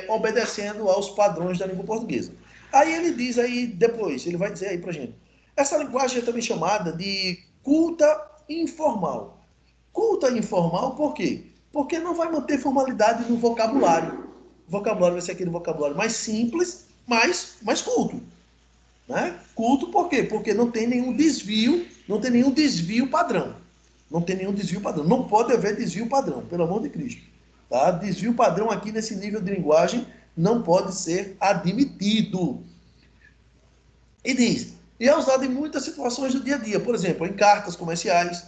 obedecendo aos padrões da língua portuguesa. Aí ele diz aí depois, ele vai dizer aí pra gente. Essa linguagem é também chamada de culta informal. Culta informal por quê? Porque não vai manter formalidade no vocabulário. O vocabulário vai ser aquele vocabulário mais simples, mais culto. Né? Culto por quê? Porque não tem nenhum desvio padrão. Não tem nenhum desvio padrão. Não pode haver desvio padrão, pelo amor de Cristo. Tá? Desvio padrão aqui nesse nível de linguagem não pode ser admitido. E diz, e é usado em muitas situações do dia a dia, por exemplo, em cartas comerciais,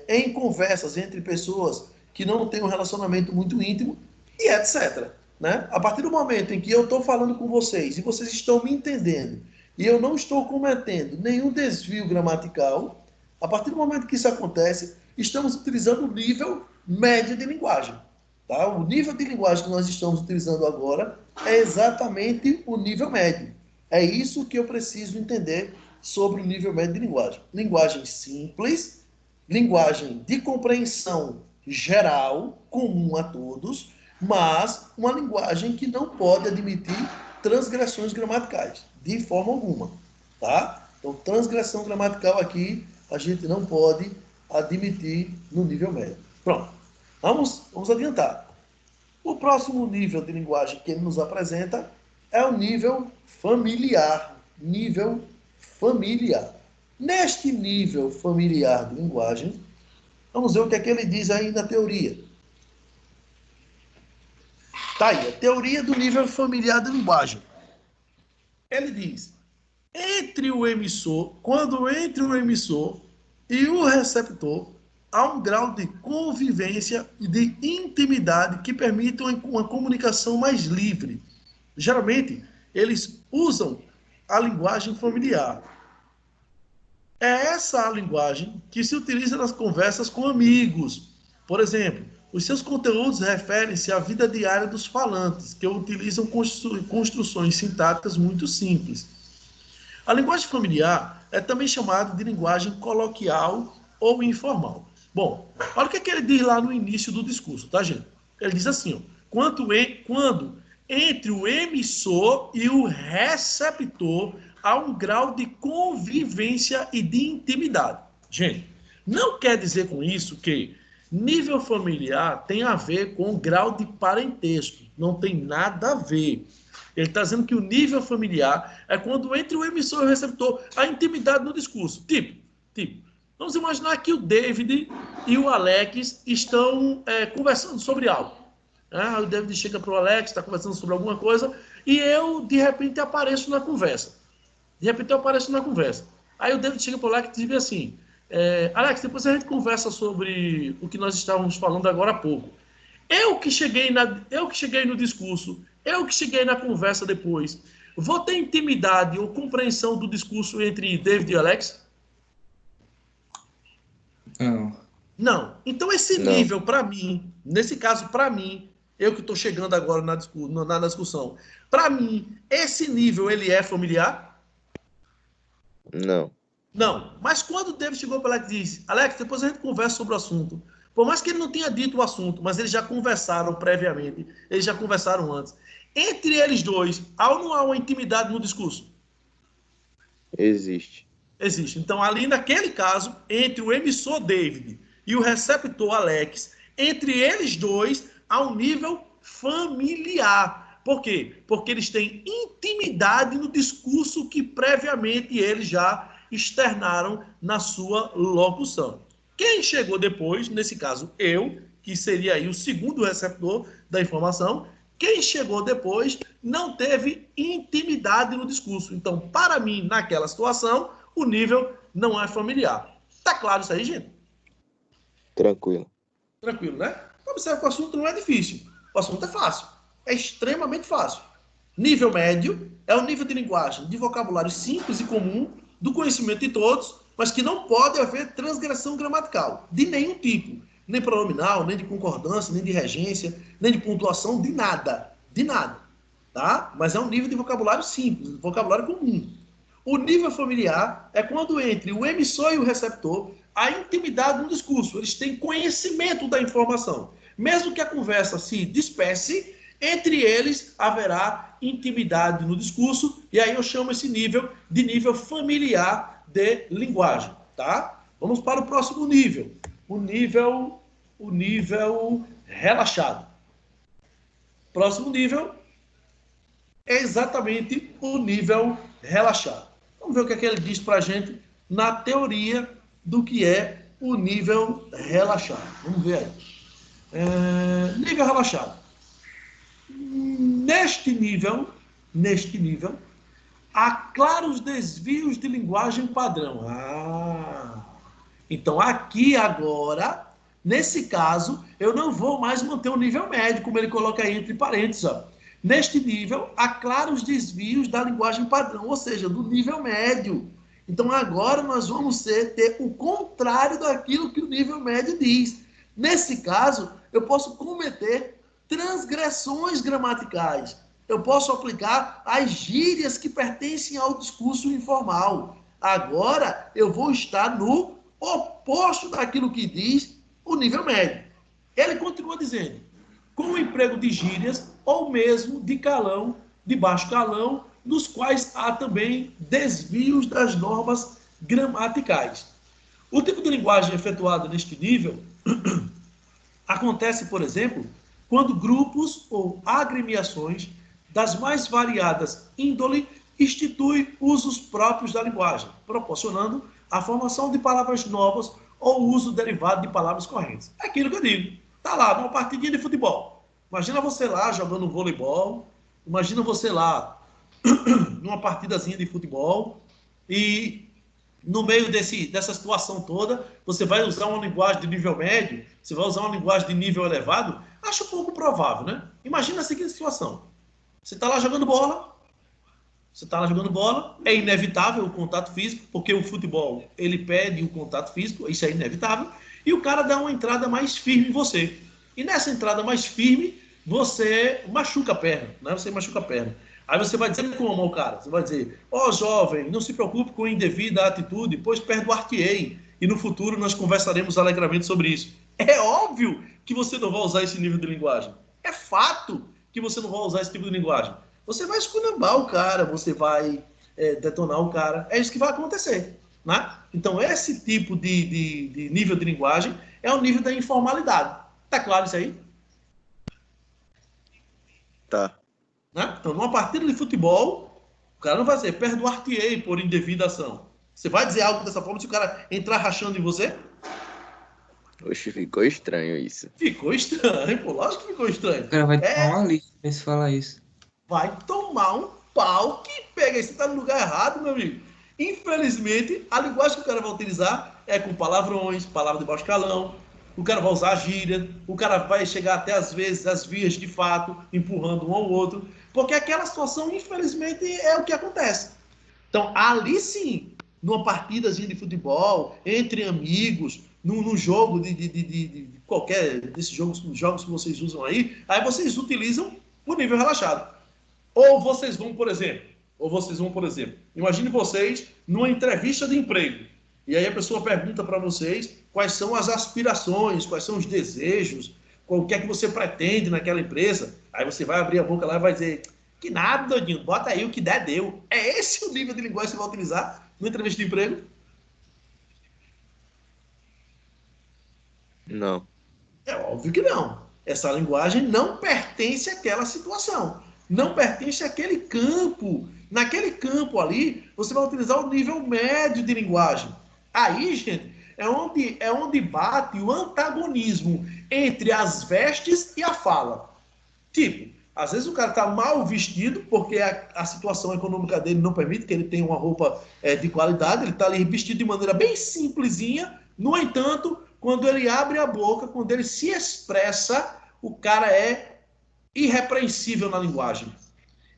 em conversas entre pessoas que não têm um relacionamento muito íntimo, e etc. Né? A partir do momento em que eu estou falando com vocês e vocês estão me entendendo, e eu não estou cometendo nenhum desvio gramatical, a partir do momento que isso acontece, estamos utilizando o nível médio de linguagem. Tá? O nível de linguagem que nós estamos utilizando agora é exatamente o nível médio. É isso que eu preciso entender sobre o nível médio de linguagem. Linguagem simples, linguagem de compreensão geral, comum a todos, mas uma linguagem que não pode admitir transgressões gramaticais, de forma alguma. Tá? Então, transgressão gramatical aqui a gente não pode admitir no nível médio. Pronto. Vamos adiantar. O próximo nível de linguagem que ele nos apresenta é o nível familiar. Nível familiar. Neste nível familiar de linguagem, vamos ver o que é que ele diz aí na teoria. Tá aí, a teoria do nível familiar de linguagem. Ele diz, quando entre o emissor e o receptor, há um grau de convivência e de intimidade que permite uma comunicação mais livre. Geralmente, eles usam a linguagem familiar. É essa a linguagem que se utiliza nas conversas com amigos. Por exemplo, os seus conteúdos referem-se à vida diária dos falantes, que utilizam construções sintáticas muito simples. A linguagem familiar é também chamada de linguagem coloquial ou informal. Bom, olha o que ele diz lá no início do discurso, tá, gente? Ele diz assim, ó, quando entre o emissor e o receptor há um grau de convivência e de intimidade. Gente, não quer dizer com isso que nível familiar tem a ver com grau de parentesco. Não tem nada a ver. Ele está dizendo que o nível familiar é quando entre o emissor e o receptor há intimidade no discurso. Tipo, vamos imaginar que o David e o Alex estão conversando sobre algo. O David chega para o Alex, está conversando sobre alguma coisa, e eu, de repente, apareço na conversa. Aí o David chega para o Alex e diz assim, Alex, depois a gente conversa sobre o que nós estávamos falando agora há pouco. Eu que cheguei no discurso, eu que cheguei na conversa depois, vou ter intimidade ou compreensão do discurso entre David e Alex? Não. Então esse nível, para mim, nesse caso, para mim, eu que estou chegando agora na discussão, para mim, esse nível, ele é familiar? Não. Não. Mas quando o David chegou para Alex e disse, Alex, depois a gente conversa sobre o assunto. Por mais que ele não tenha dito o assunto, mas eles já conversaram previamente, eles já conversaram antes. Entre eles dois, há ou não há uma intimidade no discurso? Existe. Então, ali naquele caso, entre o emissor David e o receptor Alex, entre eles dois, há um nível familiar. Por quê? Porque eles têm intimidade no discurso que previamente eles já externaram na sua locução. Quem chegou depois, nesse caso eu, que seria aí o segundo receptor da informação, quem chegou depois não teve intimidade no discurso. Então, para mim, naquela situação, o nível não é familiar. Tá claro isso aí, gente? Tranquilo. Tranquilo, né? Observe que o assunto não é difícil. O assunto é fácil. É extremamente fácil. Nível médio é o nível de linguagem, de vocabulário simples e comum, do conhecimento de todos, mas que não pode haver transgressão gramatical, de nenhum tipo. Nem pronominal, nem de concordância, nem de regência, nem de pontuação, de nada. De nada. Tá? Mas é um nível de vocabulário simples, de vocabulário comum. O nível familiar é quando entre o emissor e o receptor há intimidade no discurso. Eles têm conhecimento da informação. Mesmo que a conversa se disperse, entre eles haverá intimidade no discurso, e aí eu chamo esse nível de nível familiar de linguagem, tá? Vamos para o próximo nível. O nível relaxado. Próximo nível é exatamente o nível relaxado. Vamos ver o que é que ele diz para a gente na teoria do que é o nível relaxado. Vamos ver aí. Nível relaxado. Neste nível, há claros desvios de linguagem padrão. Então, aqui agora, nesse caso, eu não vou mais manter o nível médio, como ele coloca aí entre parênteses, ó. Neste nível, há claros desvios da linguagem padrão, ou seja, do nível médio. Então, agora nós vamos ter o contrário daquilo que o nível médio diz. Nesse caso, eu posso cometer transgressões gramaticais. Eu posso aplicar as gírias que pertencem ao discurso informal. Agora, eu vou estar no oposto daquilo que diz o nível médio. Ele continua dizendo, com o emprego de gírias ou mesmo de calão, de baixo calão, nos quais há também desvios das normas gramaticais. O tipo de linguagem efetuada neste nível acontece, por exemplo, quando grupos ou agremiações das mais variadas índole instituem usos próprios da linguagem, proporcionando a formação de palavras novas ou o uso derivado de palavras correntes. É aquilo que eu digo. Está lá, numa partidinha de futebol. Imagina você lá jogando voleibol, imagina você lá numa partidazinha de futebol e no meio dessa situação toda, você vai usar uma linguagem de nível médio, você vai usar uma linguagem de nível elevado, acho pouco provável, né? Imagina a seguinte situação. Você está lá jogando bola, é inevitável o contato físico, porque o futebol, ele pede o contato físico, isso é inevitável, e o cara dá uma entrada mais firme em você. E nessa entrada mais firme, você machuca a perna, né? Você machuca a perna. Aí você vai dizer como ao cara? Você vai dizer, jovem, não se preocupe com indevida atitude, pois perdoar-te-ei. e no futuro nós conversaremos alegremente sobre isso. É óbvio que você não vai usar esse nível de linguagem. É fato que você não vai usar esse tipo de linguagem. Você vai esculhambar o cara, você vai detonar o cara. É isso que vai acontecer. Né? Então, esse tipo de nível de linguagem é o nível da informalidade. Tá claro isso aí? Tá. Né? Então, numa partida de futebol, o cara não vai dizer perdoar-te-ei por indevida ação. Você vai dizer algo dessa forma se o cara entrar rachando em você? Oxe, ficou estranho isso. Ficou estranho, pô. Lógico que ficou estranho. O cara vai tomar uma lista se falar isso. Vai tomar um pau que pega. Você tá no lugar errado, meu amigo. Infelizmente, a linguagem que o cara vai utilizar é com palavrões, palavra de baixo calão. O cara vai usar gíria. O cara vai chegar até, às vezes, às vias de fato, empurrando um ao outro. Porque aquela situação, infelizmente, é o que acontece. Então, ali sim, numa partidazinha de futebol, entre amigos, num jogo de qualquer desses jogos que vocês usam aí vocês utilizam o nível relaxado. Ou vocês vão, por exemplo, imagine vocês numa entrevista de emprego. E aí a pessoa pergunta para vocês quais são as aspirações, quais são os desejos, o que é que você pretende naquela empresa. Aí você vai abrir a boca lá e vai dizer, que nada, doidinho, bota aí o que der, deu. É esse o nível de linguagem que você vai utilizar numa entrevista de emprego? Não. É óbvio que não. Essa linguagem não pertence àquela situação. Não pertence àquele campo. Naquele campo ali, você vai utilizar o nível médio de linguagem. Aí, gente, é onde bate o antagonismo entre as vestes e a fala. Tipo, às vezes o cara está mal vestido porque a situação econômica dele não permite que ele tenha uma roupa de qualidade, ele está ali vestido de maneira bem simplesinha. No entanto, quando ele abre a boca, quando ele se expressa, o cara é irrepreensível na linguagem.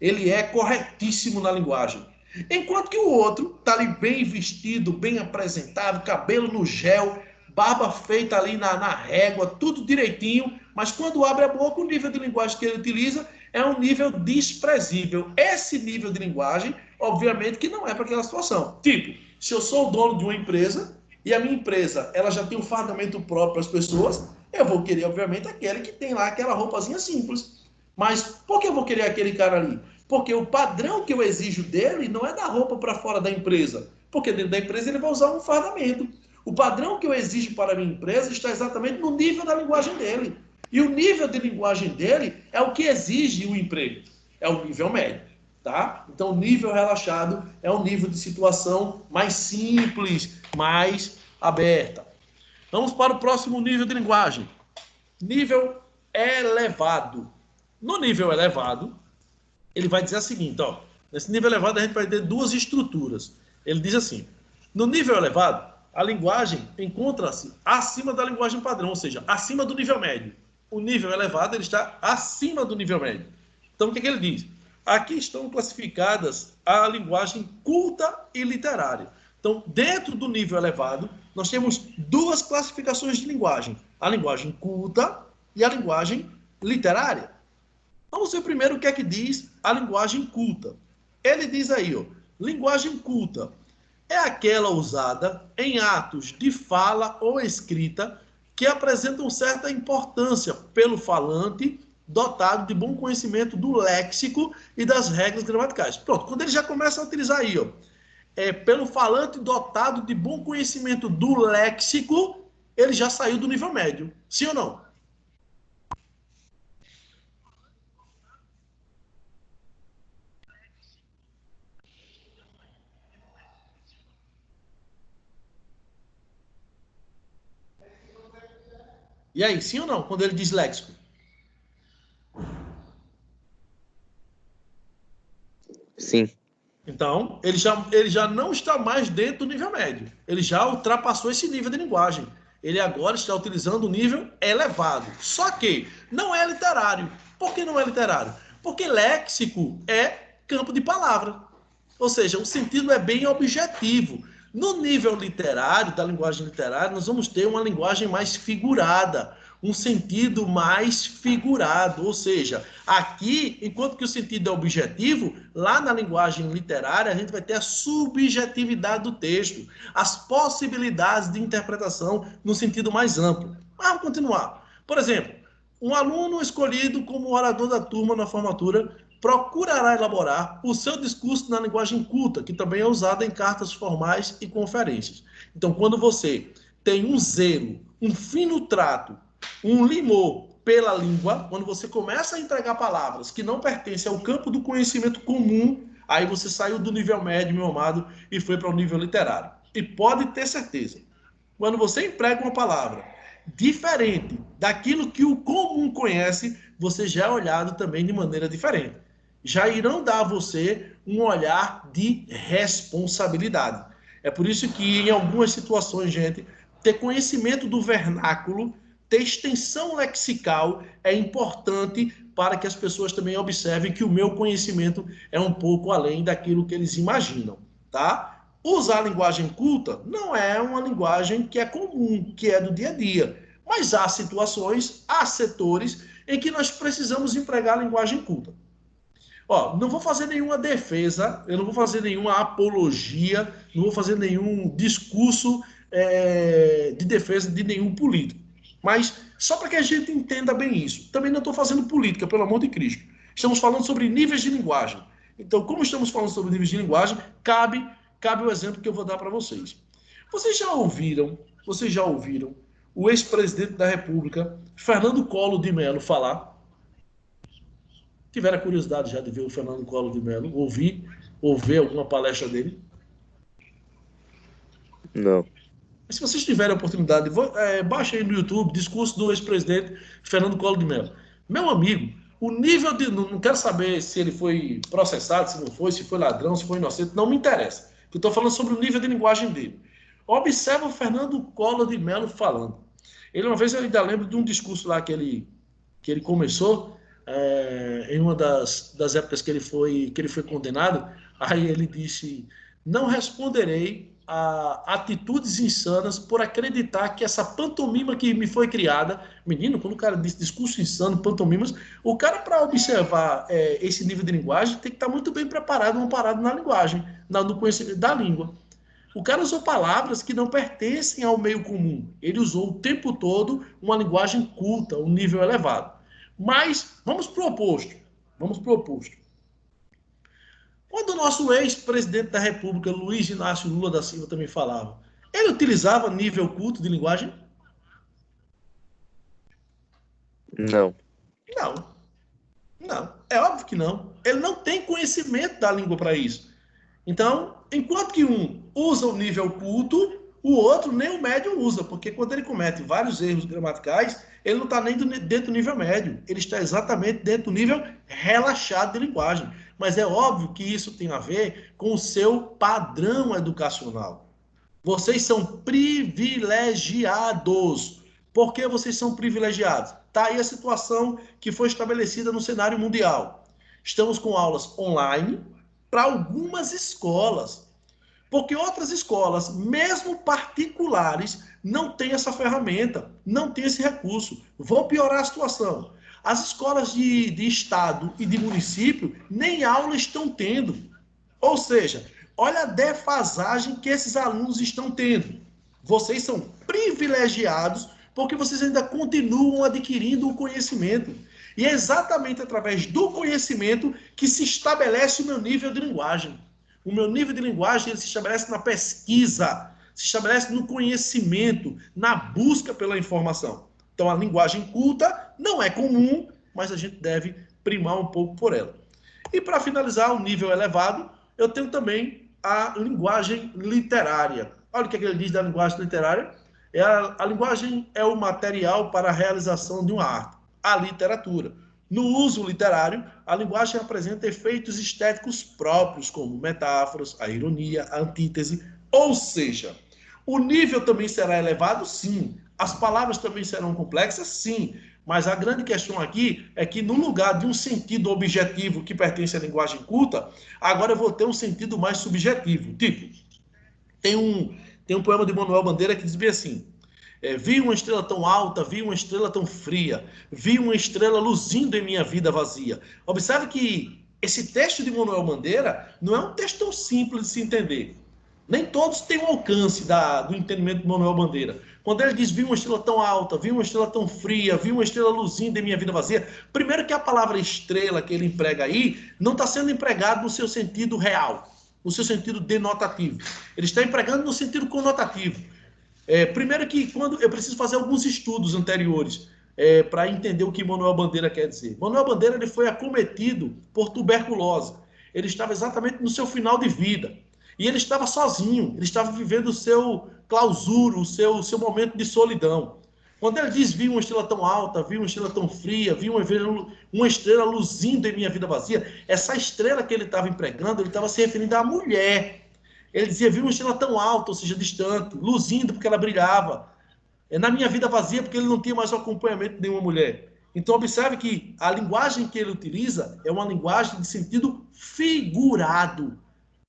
Ele é corretíssimo na linguagem. Enquanto que o outro está ali bem vestido, bem apresentado, cabelo no gel, barba feita ali na régua, tudo direitinho, mas quando abre a boca, o nível de linguagem que ele utiliza é um nível desprezível. Esse nível de linguagem, obviamente, que não é para aquela situação. Tipo, se eu sou o dono de uma empresa e a minha empresa ela já tem um fardamento próprio para as pessoas, eu vou querer, obviamente, aquele que tem lá aquela roupazinha simples. Mas por que eu vou querer aquele cara ali? Porque o padrão que eu exijo dele não é da roupa para fora da empresa. Porque dentro da empresa ele vai usar um fardamento. O padrão que eu exijo para a minha empresa está exatamente no nível da linguagem dele. E o nível de linguagem dele é o que exige o emprego. É o nível médio. Tá? Então, o nível relaxado é um nível de situação mais simples, mais aberta. Vamos para o próximo nível de linguagem. Nível elevado. No nível elevado, ele vai dizer o seguinte, ó. Nesse nível elevado, a gente vai ter duas estruturas. Ele diz assim, no nível elevado, a linguagem encontra-se acima da linguagem padrão, ou seja, acima do nível médio. O nível elevado, ele está acima do nível médio. Então, o que ele diz? Aqui estão classificadas a linguagem culta e literária. Então, dentro do nível elevado, nós temos duas classificações de linguagem. A linguagem culta e a linguagem literária. Vamos ver primeiro o que é que diz a linguagem culta. Ele diz aí, ó, linguagem culta é aquela usada em atos de fala ou escrita que apresentam certa importância pelo falante dotado de bom conhecimento do léxico e das regras gramaticais. Pronto, quando ele já começa a utilizar aí, ó, pelo falante dotado de bom conhecimento do léxico, ele já saiu do nível médio. Sim ou não? E aí, sim ou não, quando ele diz léxico? Sim. Então, ele já não está mais dentro do nível médio. Ele já ultrapassou esse nível de linguagem. Ele agora está utilizando o nível elevado. Só que não é literário. Por que não é literário? Porque léxico é campo de palavra. Ou seja, o sentido é bem objetivo. No nível literário, da linguagem literária, nós vamos ter uma linguagem mais figurada, um sentido mais figurado, ou seja, aqui, enquanto que o sentido é objetivo, lá na linguagem literária a gente vai ter a subjetividade do texto, as possibilidades de interpretação no sentido mais amplo. Mas vamos continuar. Por exemplo, um aluno escolhido como orador da turma na formatura procurará elaborar o seu discurso na linguagem culta, que também é usada em cartas formais e conferências. Então, quando você tem um zelo, um fino trato, um limor pela língua, quando você começa a entregar palavras que não pertencem ao campo do conhecimento comum, aí você saiu do nível médio, meu amado, e foi para o nível literário. E pode ter certeza, quando você emprega uma palavra diferente daquilo que o comum conhece, você já é olhado também de maneira diferente. Já irão dar a você um olhar de responsabilidade. É por isso que, em algumas situações, gente, ter conhecimento do vernáculo, ter extensão lexical é importante para que as pessoas também observem que o meu conhecimento é um pouco além daquilo que eles imaginam, tá? Usar a linguagem culta não é uma linguagem que é comum, que é do dia a dia. Mas há situações, há setores em que nós precisamos empregar a linguagem culta. Ó, não vou fazer nenhuma defesa, eu não vou fazer nenhuma apologia, não vou fazer nenhum discurso de defesa de nenhum político. Mas só para que a gente entenda bem isso. Também não estou fazendo política, pelo amor de Cristo. Estamos falando sobre níveis de linguagem. Então, como estamos falando sobre níveis de linguagem, cabe o exemplo que eu vou dar para vocês. Vocês já ouviram o ex-presidente da República, Fernando Collor de Mello, falar? Tiveram a curiosidade já de ver o Fernando Collor de Mello, ouvir ou ver alguma palestra dele? Não. Mas se vocês tiverem a oportunidade, baixe aí no YouTube, discurso do ex-presidente Fernando Collor de Mello. Meu amigo, o nível de... Não quero saber se ele foi processado, se não foi, se foi ladrão, se foi inocente, não me interessa. Eu estou falando sobre o nível de linguagem dele. Observa o Fernando Collor de Mello falando. Ele, uma vez, eu ainda lembro de um discurso lá que ele começou, em uma das épocas que ele foi condenado, aí ele disse: não responderei a atitudes insanas por acreditar que essa pantomima que me foi criada... Menino, quando o cara diz discurso insano, pantomimas, o cara, para observar esse nível de linguagem, tem que estar muito bem preparado, amparado na linguagem, no conhecimento da língua. O cara usou palavras que não pertencem ao meio comum. Ele usou o tempo todo uma linguagem culta, um nível elevado. Mas vamos para o oposto. Quando o nosso ex-presidente da República, Luiz Inácio Lula da Silva, também falava, ele utilizava nível culto de linguagem? Não. Não. É óbvio que não. Ele não tem conhecimento da língua para isso. Então, enquanto que um usa o nível culto, o outro nem o médio usa, porque quando ele comete vários erros gramaticais, ele não está nem dentro do nível médio, ele está exatamente dentro do nível relaxado de linguagem. Mas é óbvio que isso tem a ver com o seu padrão educacional. Vocês são privilegiados. Por que vocês são privilegiados? Está aí a situação que foi estabelecida no cenário mundial. Estamos com aulas online para algumas escolas. Porque outras escolas, mesmo particulares, não têm essa ferramenta, não têm esse recurso. Vou piorar a situação. As escolas de estado e de município nem aula estão tendo. Ou seja, olha a defasagem que esses alunos estão tendo. Vocês são privilegiados porque vocês ainda continuam adquirindo o conhecimento. E é exatamente através do conhecimento que se estabelece o meu nível de linguagem. O meu nível de linguagem ele se estabelece na pesquisa, se estabelece no conhecimento, na busca pela informação. Então, a linguagem culta não é comum, mas a gente deve primar um pouco por ela. E para finalizar, o nível elevado, eu tenho também a linguagem literária. Olha o que ele diz da linguagem literária. A linguagem é o material para a realização de uma arte, a literatura. No uso literário, a linguagem apresenta efeitos estéticos próprios, como metáforas, a ironia, a antítese. Ou seja, o nível também será elevado? Sim. As palavras também serão complexas? Sim. Mas a grande questão aqui é que, no lugar de um sentido objetivo que pertence à linguagem culta, agora eu vou ter um sentido mais subjetivo. Tipo, tem um poema de Manuel Bandeira que diz bem assim: Vi uma estrela tão alta, vi uma estrela tão fria, vi uma estrela luzindo em minha vida vazia. Observe que esse texto de Manuel Bandeira não é um texto tão simples de se entender. Nem todos têm o alcance do entendimento de Manuel Bandeira. Quando ele diz, vi uma estrela tão alta, vi uma estrela tão fria, vi uma estrela luzindo em minha vida vazia, primeiro que a palavra estrela que ele emprega aí não está sendo empregado no seu sentido real, no seu sentido denotativo. Ele está empregando no sentido conotativo. Primeiro que quando eu preciso fazer alguns estudos anteriores para entender o que Manuel Bandeira quer dizer. Manuel Bandeira ele foi acometido por tuberculose. Ele estava exatamente no seu final de vida. E ele estava sozinho, ele estava vivendo o seu clausuro, o seu momento de solidão. Quando ele diz, vi uma estrela tão alta, vi uma estrela tão fria, vi uma estrela luzindo em minha vida vazia, essa estrela que ele estava empregando, ele estava se referindo à mulher. Ele dizia, vi uma estrela tão alta, ou seja, distante, luzindo porque ela brilhava. Na minha vida vazia, porque ele não tinha mais o acompanhamento de nenhuma mulher. Então, observe que a linguagem que ele utiliza é uma linguagem de sentido figurado,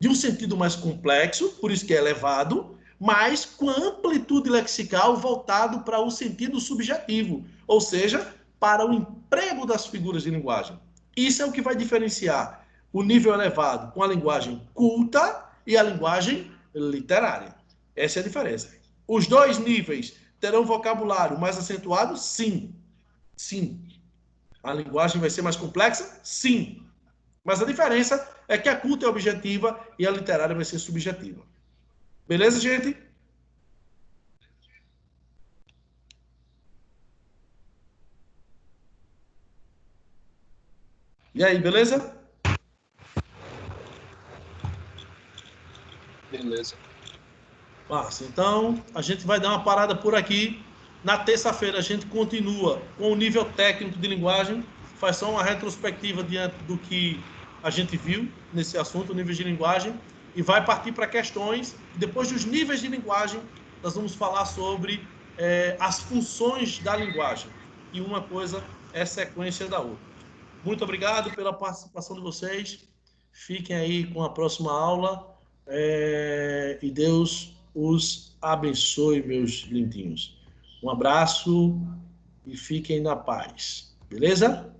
de um sentido mais complexo, por isso que é elevado, mas com amplitude lexical voltado para o sentido subjetivo, ou seja, para o emprego das figuras de linguagem. Isso é o que vai diferenciar o nível elevado com a linguagem culta e a linguagem literária. Essa é a diferença. Os dois níveis terão vocabulário mais acentuado? Sim. Sim. A linguagem vai ser mais complexa? Sim. Mas a diferença é que a culta é objetiva e a literária vai ser subjetiva. Beleza, gente? E aí, beleza? Beleza. Massa. Então, a gente vai dar uma parada por aqui. Na terça-feira, a gente continua com o nível técnico de linguagem, faz só uma retrospectiva diante do que a gente viu nesse assunto, níveis de linguagem, e vai partir para questões. Depois dos níveis de linguagem, nós vamos falar sobre as funções da linguagem. E uma coisa é sequência da outra. Muito obrigado pela participação de vocês. Fiquem aí com a próxima aula. E Deus os abençoe, meus lindinhos. Um abraço e fiquem na paz. Beleza?